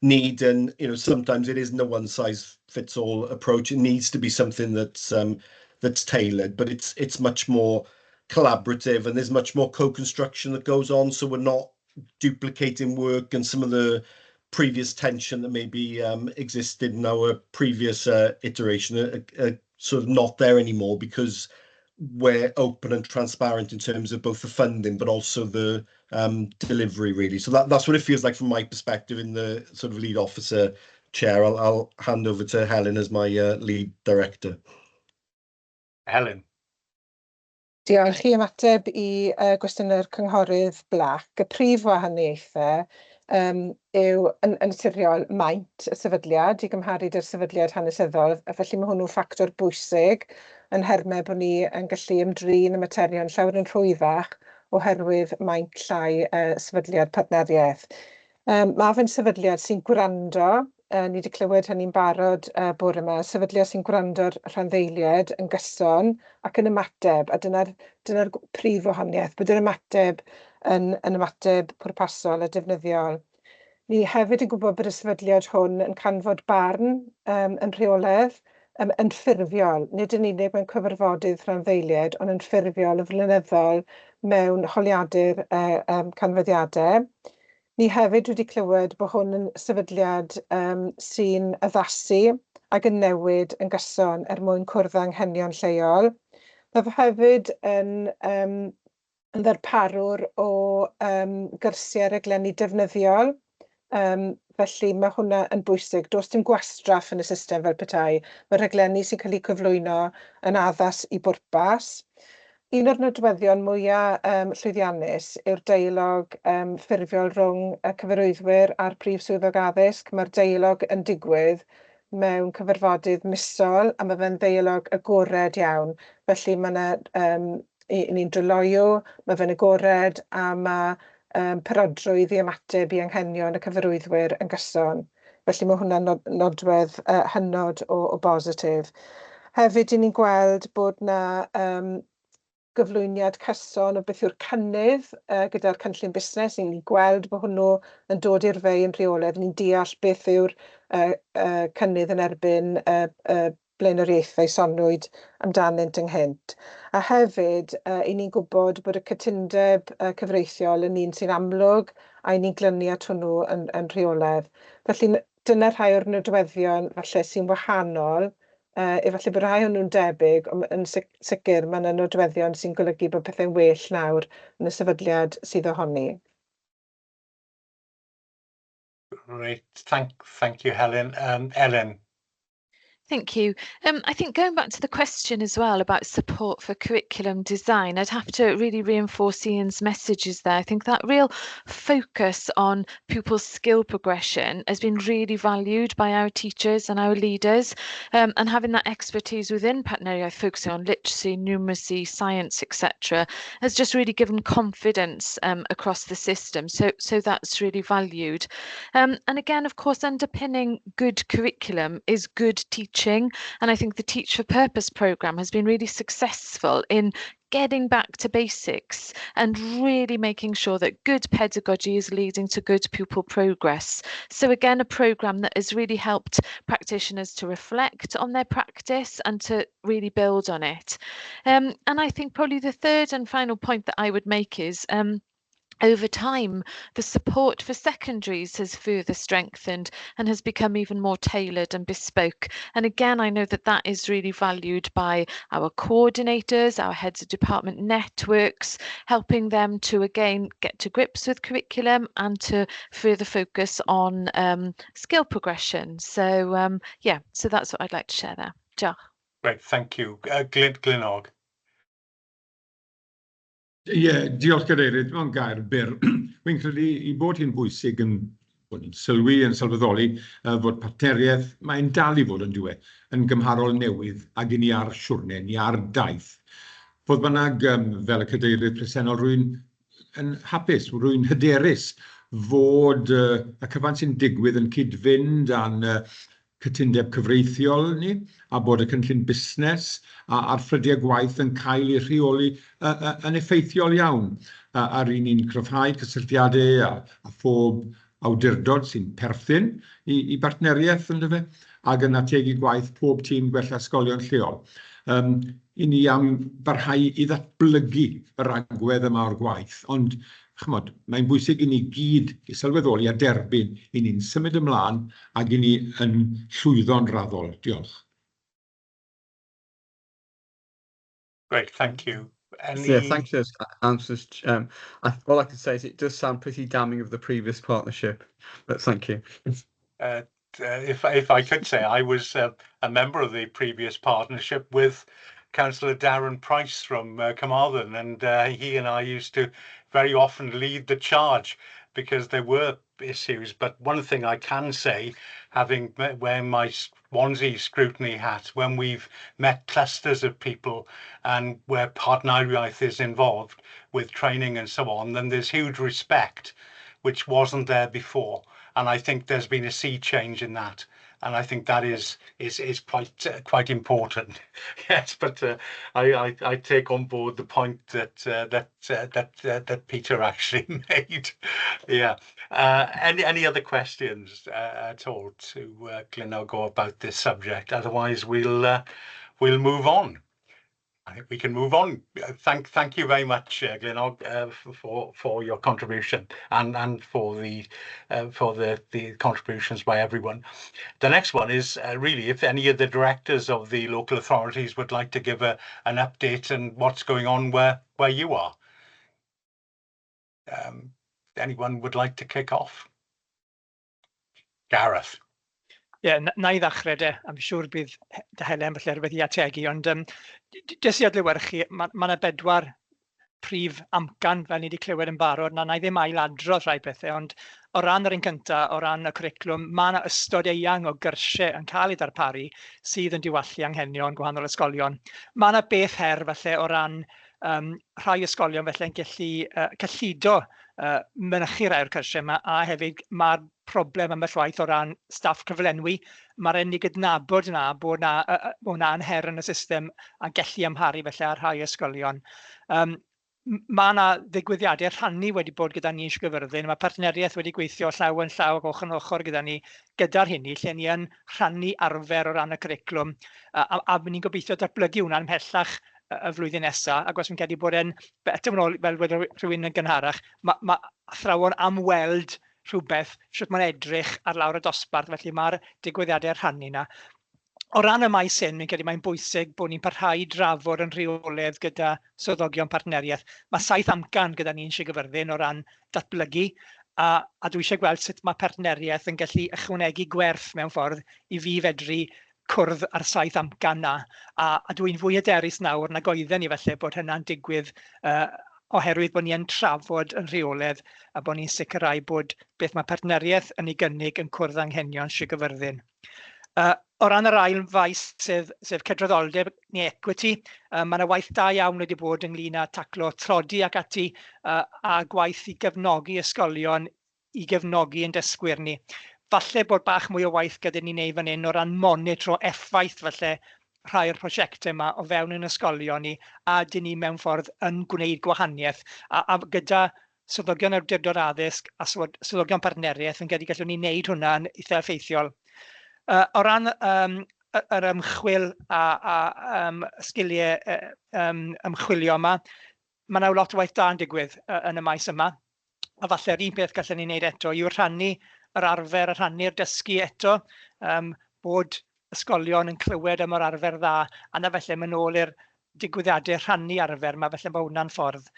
need, and sometimes it isn't a one-size-fits-all approach. It needs to be something that's tailored, but it's much more collaborative, and there's much more co-construction that goes on, so we're not duplicating work, and some of the previous tension that maybe existed in our previous iteration are sort of not there anymore, because we're open and transparent in terms of both the funding but also the delivery, really. So that's what it feels like from my perspective in the sort of lead officer chair. I'll hand over to Helen as my lead director. Helen. Diolch i ymateb i gwestiynau'r cynghorydd Black. Y prif wahaniaethau yw yn naturiol maint y sefydliad i gymharu dy'r sefydliad hanesyddol, a felly mae hwnnw'n ffactor bwysig yn hermau bod ni yn gallu ymdrin y materion llawer yn rhwyddach oherwydd maint llai sefydliad partneriaeth. Mae fe'n sefydliad sy'n gwrando, ni wedi clywed hynny'n barod bore yma, sefydliad sy'n gwrando'r rhanddeiliad yn gyson ac yn ymateb, a dyna'r prif wahaniaeth, bod yr ymateb yn ymateb pwrpasol a defnyddiol. Ni hefyd yn gwybod bod y sefydliad hwn yn canfod barn yn rheolaidd, yn ffurfiol, nid yn unig mewn cyfarfodydd rhanddeiliad, ond yn ffurfiol y flynyddol mewn holiadur canfyddiadau. Ni hefyd wedi clywed bod hwn yn sefydliad sy'n addasu ac yn newid yn gyson mwyn cwrdd â anghenion lleol. Mae fe hefyd yn ddarparwr o gyrsiau rhaglenni defnyddiol, felly mae hwnna yn bwysig. Does dim gwastraff yn y system fel petai. Mae rhaglenni sy'n cael eu cyflwyno yn addas i bwrpas. Un o'r nodweddion mwyaf llwyddiannus yw'r deilog ffurfiol rhwng y cyfarwyddwyr a'r prif swyddog addysg. Mae'r deilog yn digwydd mewn cyfarfodydd misol, a mae fe'n deilog agored iawn. Felly ni'n dryloyw, mae fe'n agored, a mae parodrwydd i ymateb i anghenion y cyfarwyddwyr yn gyson. Felly mae hwnna'n nodwedd hynod o bositif. Hefyd, ni'n gweld bod na gyflwyniad cyson o beth yw'r cynnydd gyda'r cynllun busnes. Ni'n gweld bod hwnnw yn dod i'r fei yn rheolaidd. Ni'n deall beth yw'r cynnydd yn erbyn blaenoriaethau sonnwyd amdanynt ynghynt. A hefyd, ni'n gwybod bod y cytundeb cyfreithiol yn un sy'n amlwg, a ni'n glynu at hwnnw yn rheolaidd. Felly dyna rhai o'r nodweddion falle sy'n wahanol, efallai bod rhai hwnnw'n debyg, ond yn sicr mae yna nodweddion sy'n golygu bod pethau'n well nawr yn y sefydliad sydd ohoni. Great, thank you, Helen. Ellen. Thank you. I think going back to the question as well about support for curriculum design, I'd have to really reinforce Ian's messages there. I think that real focus on pupil skill progression has been really valued by our teachers and our leaders, and having that expertise within Partneriaeth focusing on literacy, numeracy, science, etc. has just really given confidence across the system. So that's really valued. And again, of course, underpinning good curriculum is good teaching. And I think the Teach for Purpose programme has been really successful in getting back to basics and really making sure that good pedagogy is leading to good pupil progress. So again, a programme that has really helped practitioners to reflect on their practice and to really build on it. And I think probably the third and final point that I would make is over time, the support for secondaries has further strengthened and has become even more tailored and bespoke. And again, I know that that is really valued by our coordinators, our heads of department networks, helping them to again get to grips with curriculum and to further focus on skill progression. So yeah, so that's what I'd like to share there. Diolch. Great, thank you. Glynog. Diolch Gadeirydd, mae'n gair byr. Wy'n credu i bod hi'n bwysig yn sylwi yn sylweddoli fod partneriaeth, mae'n dal i fod yn diwedd yn gymharol newydd ac i ni ar siwrne, ni ar daith. Fodd bynnag fel y cadeirydd presennol rwy'n yn hapus, rwy'n hyderus fod y cyfan sy'n digwydd yn cyd-fynd a'n cytundeb cyfreithiol ni, a bod y cynllun busnes a'r ffrydiau gwaith yn cael ei rheoli yn effeithiol iawn. Ar un ni'n cryfhau cysylltiadau a phob awdurdod sy'n perthyn i bartneriaeth yn dyfe, ac yn ategu gwaith pob tîm gwella ysgolion lleol. I ni am barhau i ddatblygu yr agwedd yma o'r gwaith, ond chmod, mae'n bwysig i ni gyd i sylweddoli a derbyn i ni'n symud ymlaen ac i ni yn llwyddo'n raddol. Diolch. Great, thank you. Yeah, thanks for those answers. All I can say is it does sound pretty damning of the previous partnership, but thank you. If I could say, I was a member of the previous partnership with Councillor Darren Price from Carmarthen, and he and I used to very often lead the charge because there were issues. But one thing I can say, having wearing my Swansea scrutiny hat, when we've met clusters of people and where Partneriaeth is involved with training and so on, then there's huge respect, which wasn't there before. And I think there's been a sea change in that, and I think that is quite important. Yes, but I take on board the point that Peter actually made. Yeah. Any other questions at all to Glenorg about this subject? Otherwise, we'll move on. I think we can move on. Thank you very much, Glenorg, for your contribution and for the contributions by everyone. The next one is really if any of the directors of the local authorities would like to give an update on what's going on where you are. Anyone would like to kick off? Gareth. Yeah, na I ddechrau de. I'm siŵr bydd dy Helen felly rhywbeth I ategu, ond jyst I adlewyrchu, mae yna 4 prif amcan fel ni wedi clywed yn barod, na I ddim ailadrodd rhai pethau, ond o ran yr un cyntaf, o ran y cwricwlwm, mae yna ystod eang o gyrsiau yn cael ei darparu sydd yn diwallu anghenion gwahanol ysgolion. Mae yna beth her felly o ran rhai ysgolion felly yn gallu cyllido mynychu rai o'r cyrsiau yma, a hefyd mae'r problem ambell waith o ran staff cyflenwi. Mae'r unig gydnabod yna bod hwnna'n her yn y system a gallu amharu felly ar rhai ysgolion. Mae yna ddigwyddiadau rhannu wedi bod gyda ni eisiau Gyfyrddin. Mae partneriaeth wedi gweithio llaw yn llaw ac ochr yn ochr gyda ni gyda'r hynny, lle ni yn rhannu arfer o ran y cwricwlwm. A ni'n gobeithio datblygu hwnna'n mhellach y flwyddyn nesaf, ac os fi'n credu bod e'n eto fel wedi rhywun yn gynharach, mae athrawon am weld rhywbeth sut mae'n edrych ar lawr y dosbarth, felly mae'r digwyddiadau rhannu yna. O ran y maes hyn, fi'n credu mae'n bwysig bod ni'n parhau drafod yn rheolaidd gyda swyddogion partneriaeth. Mae 7 amcan gyda ni'n Sir Gyfyrddin o ran datblygu, a dwi eisiau gweld sut mae partneriaeth yn gallu ychwanegu gwerth mewn ffordd I fi fedru cwrdd ar 7 amcan na, a dwi'n fwy hyderus nawr nag oedden ni felly bod hynna'n digwydd oherwydd bod ni yn trafod yn rheolaidd a bod ni'n sicrhau bod beth mae partneriaeth yn ei gynnig yn cwrdd anghenion Sir Gyfyrddin. O ran yr ail faes sef cydraddoldeb neu equity, mae yna waith da iawn wedi bod ynglyn â taclo tlodi ac ati a gwaith I gefnogi ysgolion I gefnogi yn dysgwyr ni. Falle bod bach mwy o waith gyda ni'n neud fan hyn o ran monitro effaith felly rhai o'r prosiectau yma o fewn yn ysgolion ni, a dyn ni mewn ffordd yn gwneud gwahaniaeth a gyda swyddogion awdurdod addysg a swyddogion partneriaeth yn gallwn ni wneud hwnna'n eitha effeithiol. O ran yr ymchwil a sgiliau ymchwilio yma, mae yna lot o waith da yn digwydd yn y maes yma, a falle'r un peth gallwn ni wneud eto yw rhannu yr arfer, a rhannu'r dysgu eto, bod ysgolion yn clywed am yr arfer dda, a na felly mynd nôl i'r digwyddiadau rhannu arfer, mae felly mae hwnna'n ffordd.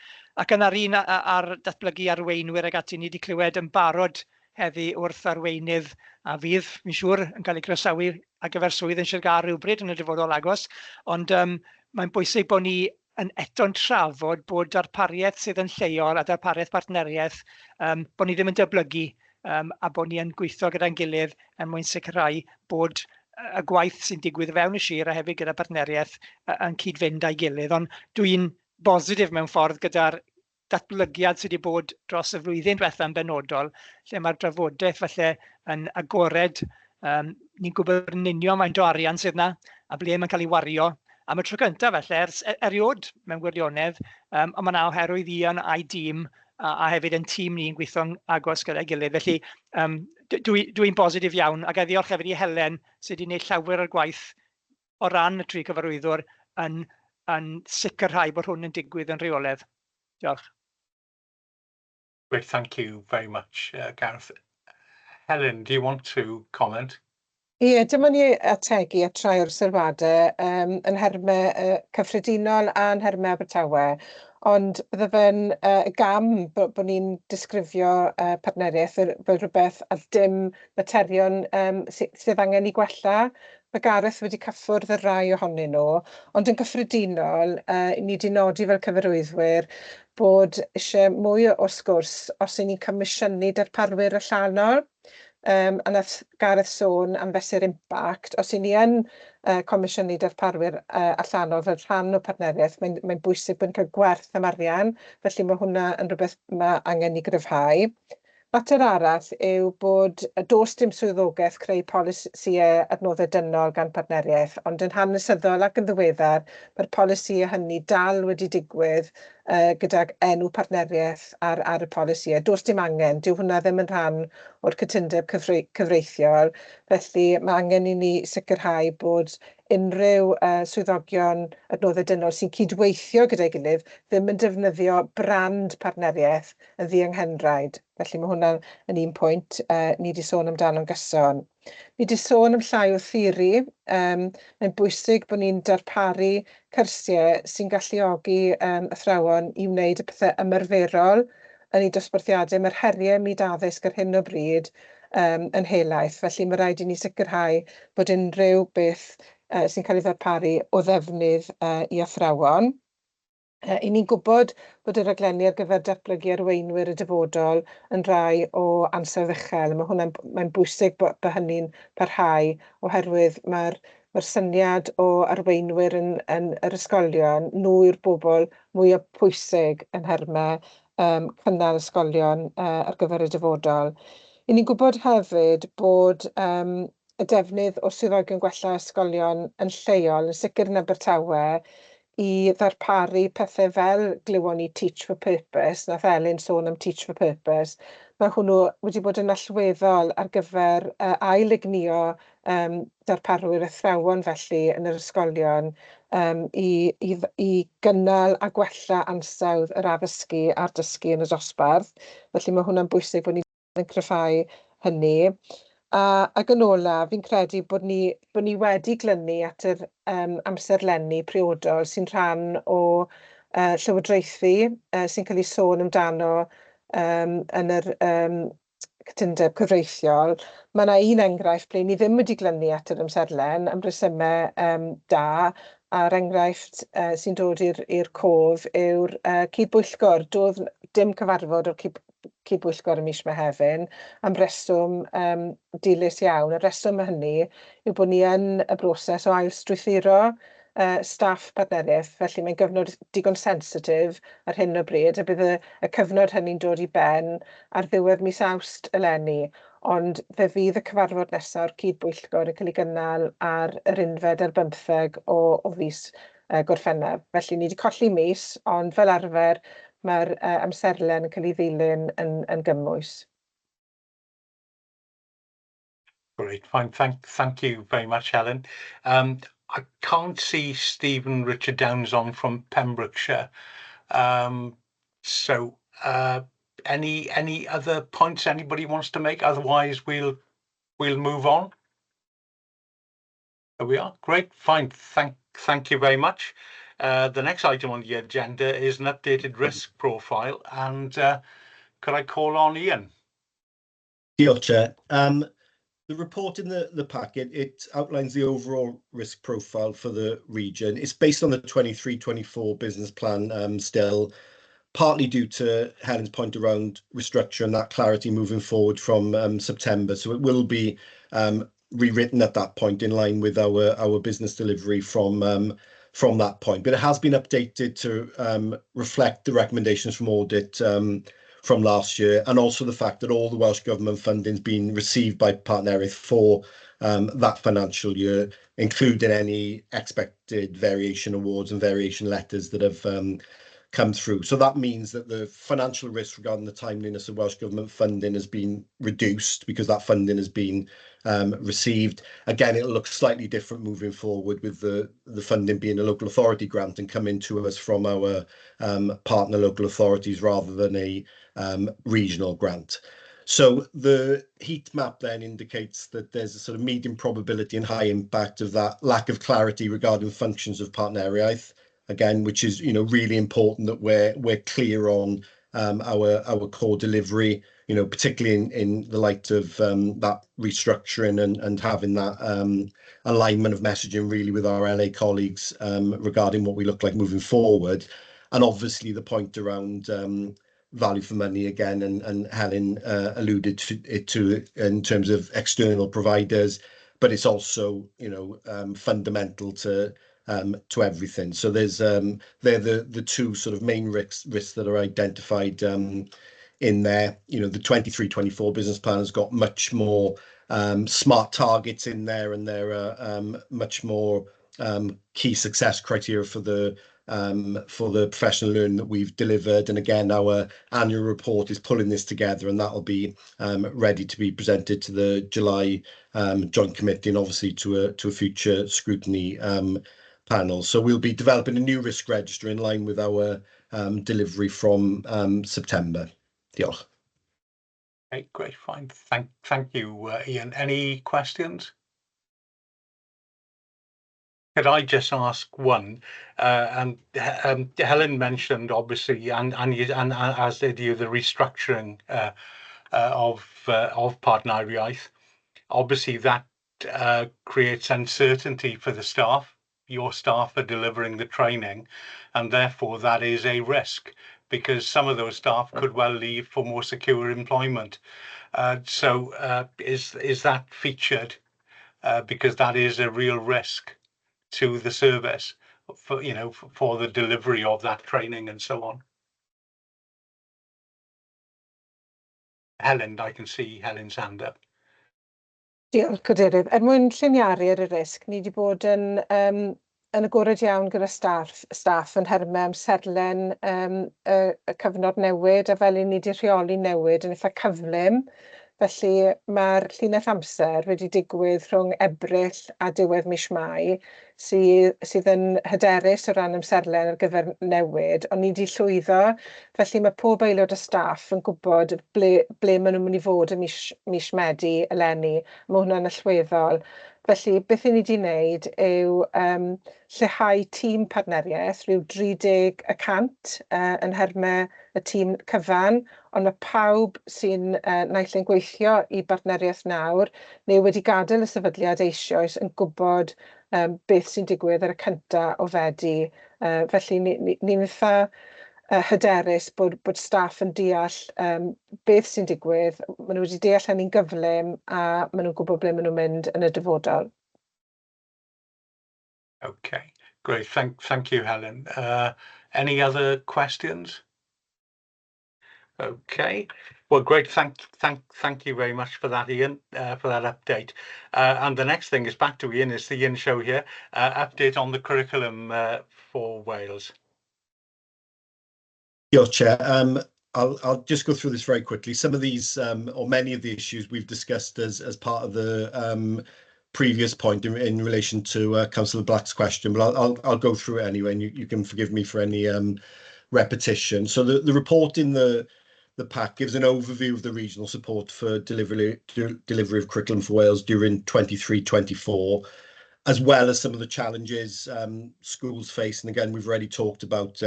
Ac yna'r un ar datblygu arweinwyr ag ati ni wedi clywed yn barod heddi wrth arweinydd, a fydd, fi'n siŵr, yn cael ei croesawu ar gyfer swydd yn Sir Gar rhywbryd yn y dyfodol agos, ond mae'n bwysig bod ni yn eto'n trafod bod darpariaeth sydd yn lleol a darpariaeth partneriaeth, bod ni ddim yn dyblygu a bod ni yn gweithio gyda'n gilydd yn mwyn sicrhau bod y gwaith sy'n digwydd fewn y sir a hefyd gyda partneriaeth yn cyd-fynd â'i gilydd. Ond dwi'n bositif mewn ffordd gyda'r datblygiad sydd wedi bod dros y flwyddyn diwethaf yn benodol, lle mae'r drafodaeth felly yn agored. Ni'n gwybod yn union faint o arian sydd yna a ble mae'n cael ei wario. A mae tro cyntaf felly, ers eriod mewn gwirionedd, ond mae yna oherwydd Ian a'i dîm a hefyd yn tîm ni'n gweithio'n agos gyda'i gilydd. Felly dwi'n positif iawn, ac a ddiolch hefyd i Helen sydd wedi gwneud llawer o'r gwaith o ran y tri cyfarwyddwr yn sicrhau bod hwn yn digwydd yn reoledd. Diolch. Great, thank you very much, Gareth. Helen, do you want to comment? Ie, dyma ni ategu at rai o'r sylwadau yn nhermau cyffredinol a yn nhermau Abertawe. Ond bydde fe'n gam bod ni'n disgrifio partneriaeth fel rhywbeth a dim materion sydd angen I gwella. Mae Gareth wedi cyffwrdd y rai ohonyn nhw, ond yn gyffredinol, ni wedi nodi fel cyfarwyddwyr bod eisiau mwy o sgwrs os y'n ni'n comisiynu darparwyr allanol. A nath Gareth sôn am fesur impact, os y'n ni yn comisiynu darparwyr allanol fel rhan o partneriaeth, mae'n bwysig bod yn cael gwerth am arian, felly mae hwnna yn rhywbeth mae angen I gryfhau. Mater arall yw bod does dim swyddogaeth creu polisïau adnoddau dynol gan partneriaeth, ond yn hanesyddol ac yn ddiweddar, mae'r polisïau hynny dal wedi digwydd gydag enw partneriaeth ar y polisïau. Does dim angen, dyw hwnna ddim yn rhan o'r cytundeb cyfreithiol, felly mae angen I ni sicrhau bod unrhyw swyddogion adnoddau dynol sy'n cydweithio gyda'i gilydd ddim yn defnyddio brand partneriaeth yn ddianghenraid. Felly mae hwnna'n un pwynt ni wedi sôn amdano'n gyson. Ni wedi sôn am llai o theori. Mae'n bwysig bod ni'n darparu cyrsiau sy'n galluogi athrawon I wneud y pethau ymarferol yn eu dosbarthiadau. Mae'r heriau myd addysg ar hyn o bryd yn helaeth. Felly mae rhaid I ni sicrhau bod unrhyw beth sy'n cael ei ddarparu o ddefnydd I athrawon. I ni'n gwybod bod y rhaglenni ar gyfer datblygu arweinwyr y dyfodol yn rai o ansawdd uchel. Mae'n bwysig bod hynny'n parhau oherwydd mae'r syniad o arweinwyr yn yr ysgolion, nhw yw'r bobl mwy o pwysig yn nhermau cynnal ysgolion ar gyfer y dyfodol. I ni'n gwybod hefyd bod y defnydd o swyddogion gwella ysgolion yn lleol, yn sicr yn Abertawe, I ddarparu pethau fel glywon ni Teach for Purpose, nath Elin sôn am Teach for Purpose, mae hwnnw wedi bod yn allweddol ar gyfer ailugnio darparwyr athrawon felly yn yr ysgolion I gynnal a gwella ansawdd yr addysgu a'r dysgu yn y dosbarth. Felly mae hwnna'n bwysig bod ni'n cryfhau hynny. Ac yn ola, fi'n credu bod ni wedi glynu at yr amserlenni priodol sy'n rhan o llywodraethu sy'n cael ei sôn amdano yn yr cytundeb cyfreithiol. Mae yna un enghraifft ble ni ddim wedi glynu at yr amserlen am resymau da, a'r enghraifft sy'n dod i'r cof yw'r cydbwyllgor. Doedd dim cyfarfod o'r cydbwyllgor ym mis Mehefin am reswm dilys iawn. Y reswm hynny yw bod ni yn y broses o ailstrwythuro staff partneriaeth, felly mae'n gyfnod digon sensitif ar hyn o bryd, a bydd y cyfnod hynny'n dod I ben ar ddiwedd mis Awst eleni, ond fe fydd y cyfarfod nesaf o'r cydbwyllgor yn cael ei gynnal ar yr 15 o fis Gorffennaf. Felly ni wedi colli mis, ond fel arfer mae'r amserlen yn cael ei ddilyn yn gymwys. Great, fine. Thank you very much, Helen. I can't see Stephen Richard Downs on from Pembrokeshire. So any other points anybody wants to make? Otherwise, we'll move on. There we are. Great, fine. Thank you very much. The next item on the agenda is an updated risk profile, and could I call on Ian? Diolch, Chair. The report in the packet, it outlines the overall risk profile for the region. It's based on the 23-24 business plan still, partly due to Helen's point around restructure and that clarity moving forward from September. So it will be rewritten at that point in line with our business delivery from that point. But it has been updated to reflect the recommendations from audit from last year, and also the fact that all the Welsh Government funding has been received by Partneriaeth for that financial year, including any expected variation awards and variation letters that have come through. So that means that the financial risk regarding the timeliness of Welsh Government funding has been reduced because that funding has been received. Again, it'll look slightly different moving forward with the funding being a local authority grant and coming to us from our partner local authorities rather than a regional grant. So the heat map then indicates that there's a sort of medium probability and high impact of that lack of clarity regarding functions of Partneriaeth, again, which is, you know, really important that we're clear on our core delivery, you know, particularly in the light of that restructuring and having that alignment of messaging really with our LA colleagues regarding what we look like moving forward. And obviously the point around value for money again, and Helen alluded to it in terms of external providers, but it's also, you know, fundamental to everything. So there's they're the two sort of main risks that are identified in there. You know, the 23-24 business plan has got much more smart targets in there, and there are much more key success criteria for the professional learning that we've delivered. And again, our annual report is pulling this together, and that'll be ready to be presented to the July joint committee and obviously to a future scrutiny panel. So we'll be developing a new risk register in line with our delivery from September. Diolch. Okay, great, fine. Thank you, Ian. Any questions? Could I just ask one? And Helen mentioned obviously, and as did you, the restructuring of Partneriaeth. Obviously, that creates uncertainty for the staff. Your staff are delivering the training, and therefore that is a risk because some of those staff could well leave for more secure employment. So is that featured? Because that is a real risk to the service for, you know, for the delivery of that training and so on. Helen, I can see Helen's hand up. Diolch, Cadeirydd. Mwyn lliniaru'r risg, ni wedi bod yn agored iawn gyda staff yn hermau amserlen y cyfnod newid, a fel i ni wedi rheoli newid yn eitha cyflym. Felly mae'r llinell amser wedi digwydd rhwng Ebrill a diwedd mis Mai, sydd yn hyderus o ran amserlen ar gyfer newid, ond ni wedi llwyddo. Felly mae pob aelod y staff yn gwybod ble maen nhw'n mynd i fod yn mis Medi eleni. Mae hwnna'n allweddol. Felly beth i ni wedi wneud yw lleihau tîm partneriaeth, rhyw 30% yn hermau y tîm cyfan, ond mae pawb sy'n naill yn gweithio i partneriaeth nawr neu wedi gadael y sefydliad eisoes yn gwybod beth sy'n digwydd ar y cyntaf o Fedi. Felly ni'n eitha hyderus bod staff yn deall beth sy'n digwydd. Maen nhw wedi deall hynny'n gyflym a maen nhw'n gwybod ble maen nhw'n mynd yn y dyfodol. Okay, great. Thank you, Helen. Any other questions? Okay, well, great. Thank you very much for that, Ian, for that update. And the next thing is back to Ian. It's the Ian show here. Update on the curriculum for Wales. Diolch, Chair. I'll just go through this very quickly. Some of these, or many of the issues we've discussed as part of the previous point in relation to Councillor Black's question, but I'll go through it anyway, and you can forgive me for any repetition. So the report in the pack gives an overview of the regional support for delivery of curriculum for Wales during 23-24, as well as some of the challenges schools face. And again, we've already talked about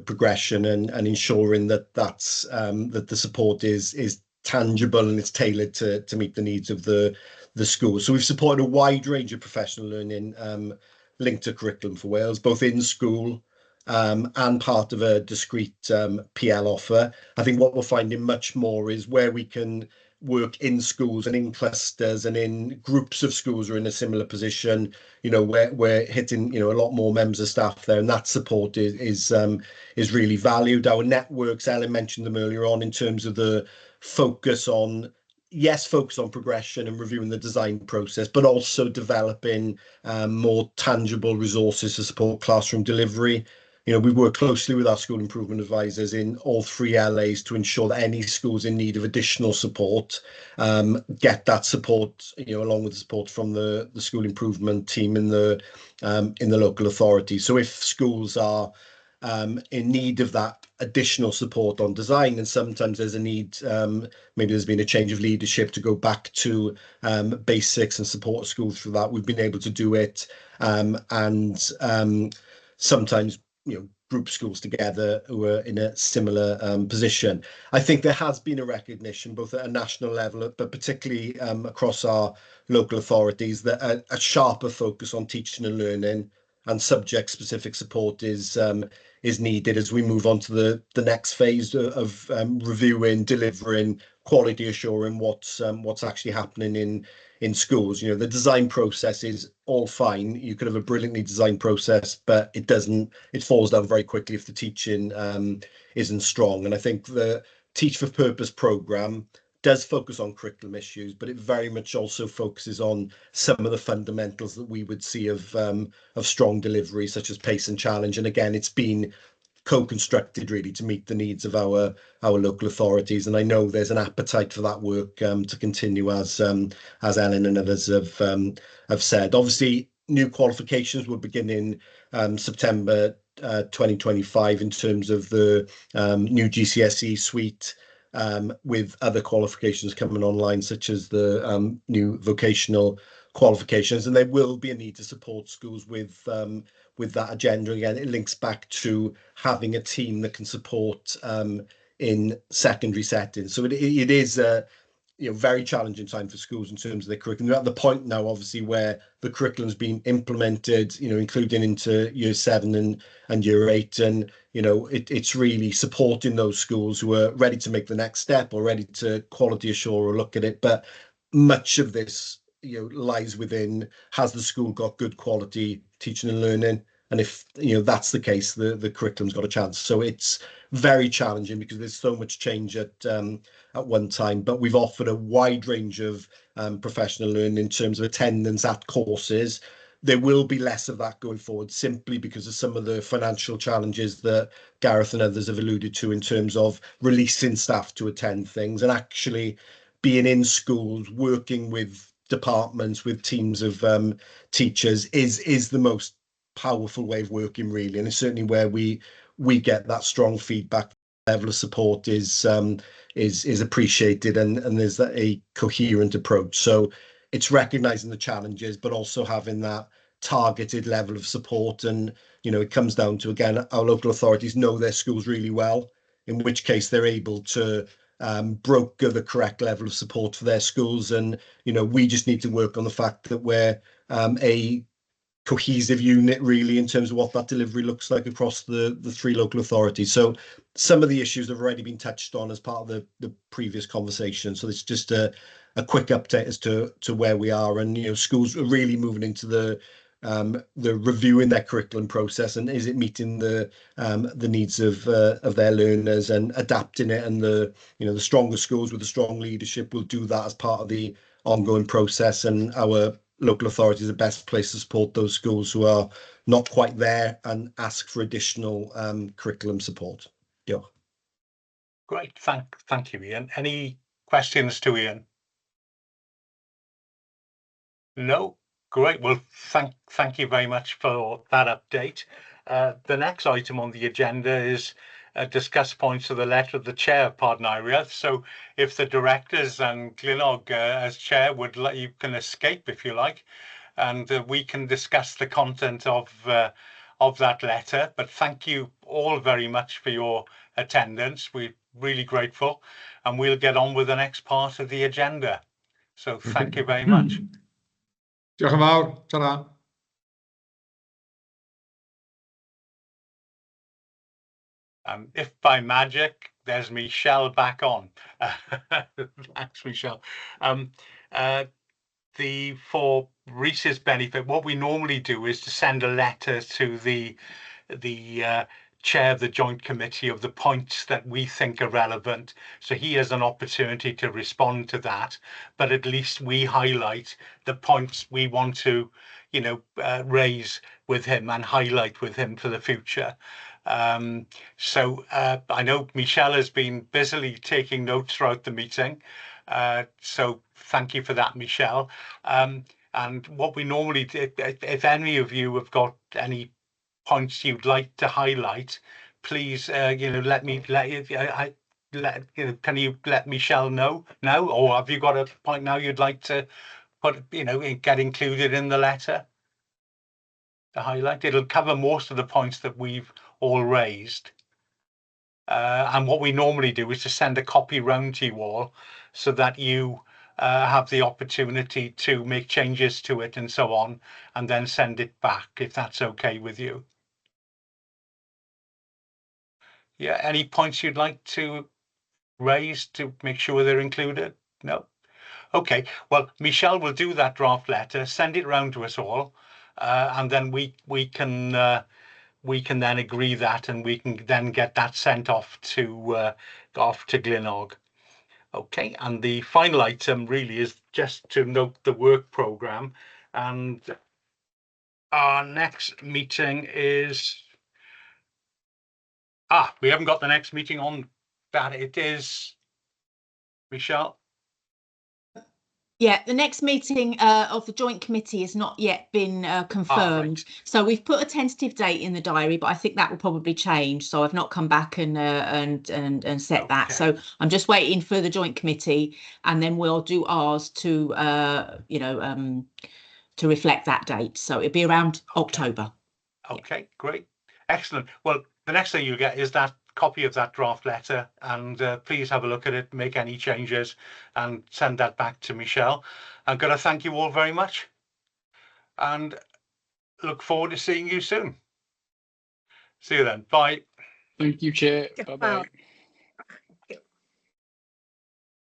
progression and ensuring that that the support is tangible and it's tailored to meet the needs of the school. So we've supported a wide range of professional learning linked to curriculum for Wales, both in school and part of a discrete PL offer. I think what we're finding much more is where we can work in schools and in clusters and in groups of schools who are in a similar position, where we're hitting, a lot more members of staff there, and that support is really valued. Our networks, Ellen mentioned them earlier on, in terms of the focus on progression and reviewing the design process, but also developing more tangible resources to support classroom delivery. we work closely with our school improvement advisors in all 3 LAs to ensure that any schools in need of additional support get that support, along with the support from the school improvement team in the local authority. So if schools are in need of that additional support on design, and sometimes there's a need, maybe there's been a change of leadership to go back to basics and support schools through that, we've been able to do it, and sometimes group schools together who are in a similar position. I think there has been a recognition, both at a national level, but particularly across our local authorities, that a sharper focus on teaching and learning and subject-specific support is needed as we move on to the next phase of reviewing, delivering, quality assuring what's actually happening in schools. The design process is all fine. You could have a brilliantly designed process, but it falls down very quickly if the teaching isn't strong. And I think the Teach for Purpose programme does focus on curriculum issues, but it very much also focuses on some of the fundamentals that we would see of strong delivery, such as pace and challenge. And again, it's been co-constructed really to meet the needs of our local authorities, and I know there's an appetite for that work to continue, as Ellen and others have said. Obviously, new qualifications will begin in September 2025 in terms of the new GCSE suite, with other qualifications coming online, such as the new vocational qualifications, and there will be a need to support schools with that agenda. Again, it links back to having a team that can support in secondary settings. So it is a very challenging time for schools in terms of their curriculum. They're at the point now, obviously, where the curriculum's been implemented, including into year 7 and year 8, and it's really supporting those schools who are ready to make the next step or ready to quality assure or look at it. But much of this lies within, has the school got good quality teaching and learning, and if that's the case, the curriculum's got a chance. So it's very challenging because there's so much change at one time, but we've offered a wide range of professional learning in terms of attendance at courses. There will be less of that going forward, simply because of some of the financial challenges that Gareth and others have alluded to in terms of releasing staff to attend things, and actually being in schools, working with departments, with teams of teachers is the most powerful way of working, really, and it's certainly where we get that strong feedback. Level of support is appreciated, and there's a coherent approach. So it's recognizing the challenges, but also having that targeted level of support. And it comes down to, again, our local authorities know their schools really well, in which case they're able to broker the correct level of support for their schools. And we just need to work on the fact that we're a cohesive unit, really, in terms of what that delivery looks like across the 3 local authorities. So some of the issues have already been touched on as part of the previous conversation. So it's just a quick update as to where we are, and schools are really moving into the reviewing their curriculum process, and is it meeting the needs of their learners, and adapting it. And the stronger schools with the strong leadership will do that as part of the ongoing process, and our local authorities are best placed to support those schools who are not quite there and ask for additional curriculum support. Yeah. Great, thank you, Ian. Any questions to Ian? No? Great. Well, thank you very much for that update. The next item on the agenda is discuss points of the letter of the chair of Partneriaeth. So if the directors and Glynog as chair would let you can escape, if you like, and we can discuss the content of that letter. But thank you all very much for your attendance. We're really grateful, and we'll get on with the next part of the agenda. So thank you very much. Diolch yn fawr. Ta-ra. If by magic, there's Michelle back on. Thanks, Michelle. For Reese's benefit, what we normally do is to send a letter to the chair of the joint committee of the points that we think are relevant. So he has an opportunity to respond to that, but at least we highlight the points we want to, raise with him and highlight with him for the future. So I know Michelle has been busily taking notes throughout the meeting. So thank you for that, Michelle. And what we normally do, if any of you have got any points you'd like to highlight, please, let can you let Michelle know now, or have you got a point now you'd like to put, get included in the letter? The highlight, it'll cover most of the points that we've all raised. And what we normally do is to send a copy round to you all so that you have the opportunity to make changes to it and so on, and then send it back if that's okay with you. Yeah, any points you'd like to raise to make sure they're included? No? Okay, well, Michelle will do that draft letter, send it round to us all, and then we can then agree that, and we can then get that sent off to Glynog. Okay, and the final item really is just to note the work programme, and our next meeting is we haven't got the next meeting on that. It is, Michelle. Yeah, the next meeting of the joint committee has not yet been confirmed. Right. So we've put a tentative date in the diary, but I think that will probably change. So I've not come back and set that. Okay. So I'm just waiting for the joint committee, and then we'll do ours to to reflect that date. So it'll be around October. Okay, great, excellent. Well, the next thing you get is that copy of that draft letter, and please have a look at it, make any changes, and send that back to Michelle. I'm going to thank you all very much, and look forward to seeing you soon. See you then. Bye. Thank you, Chair. Bye-bye.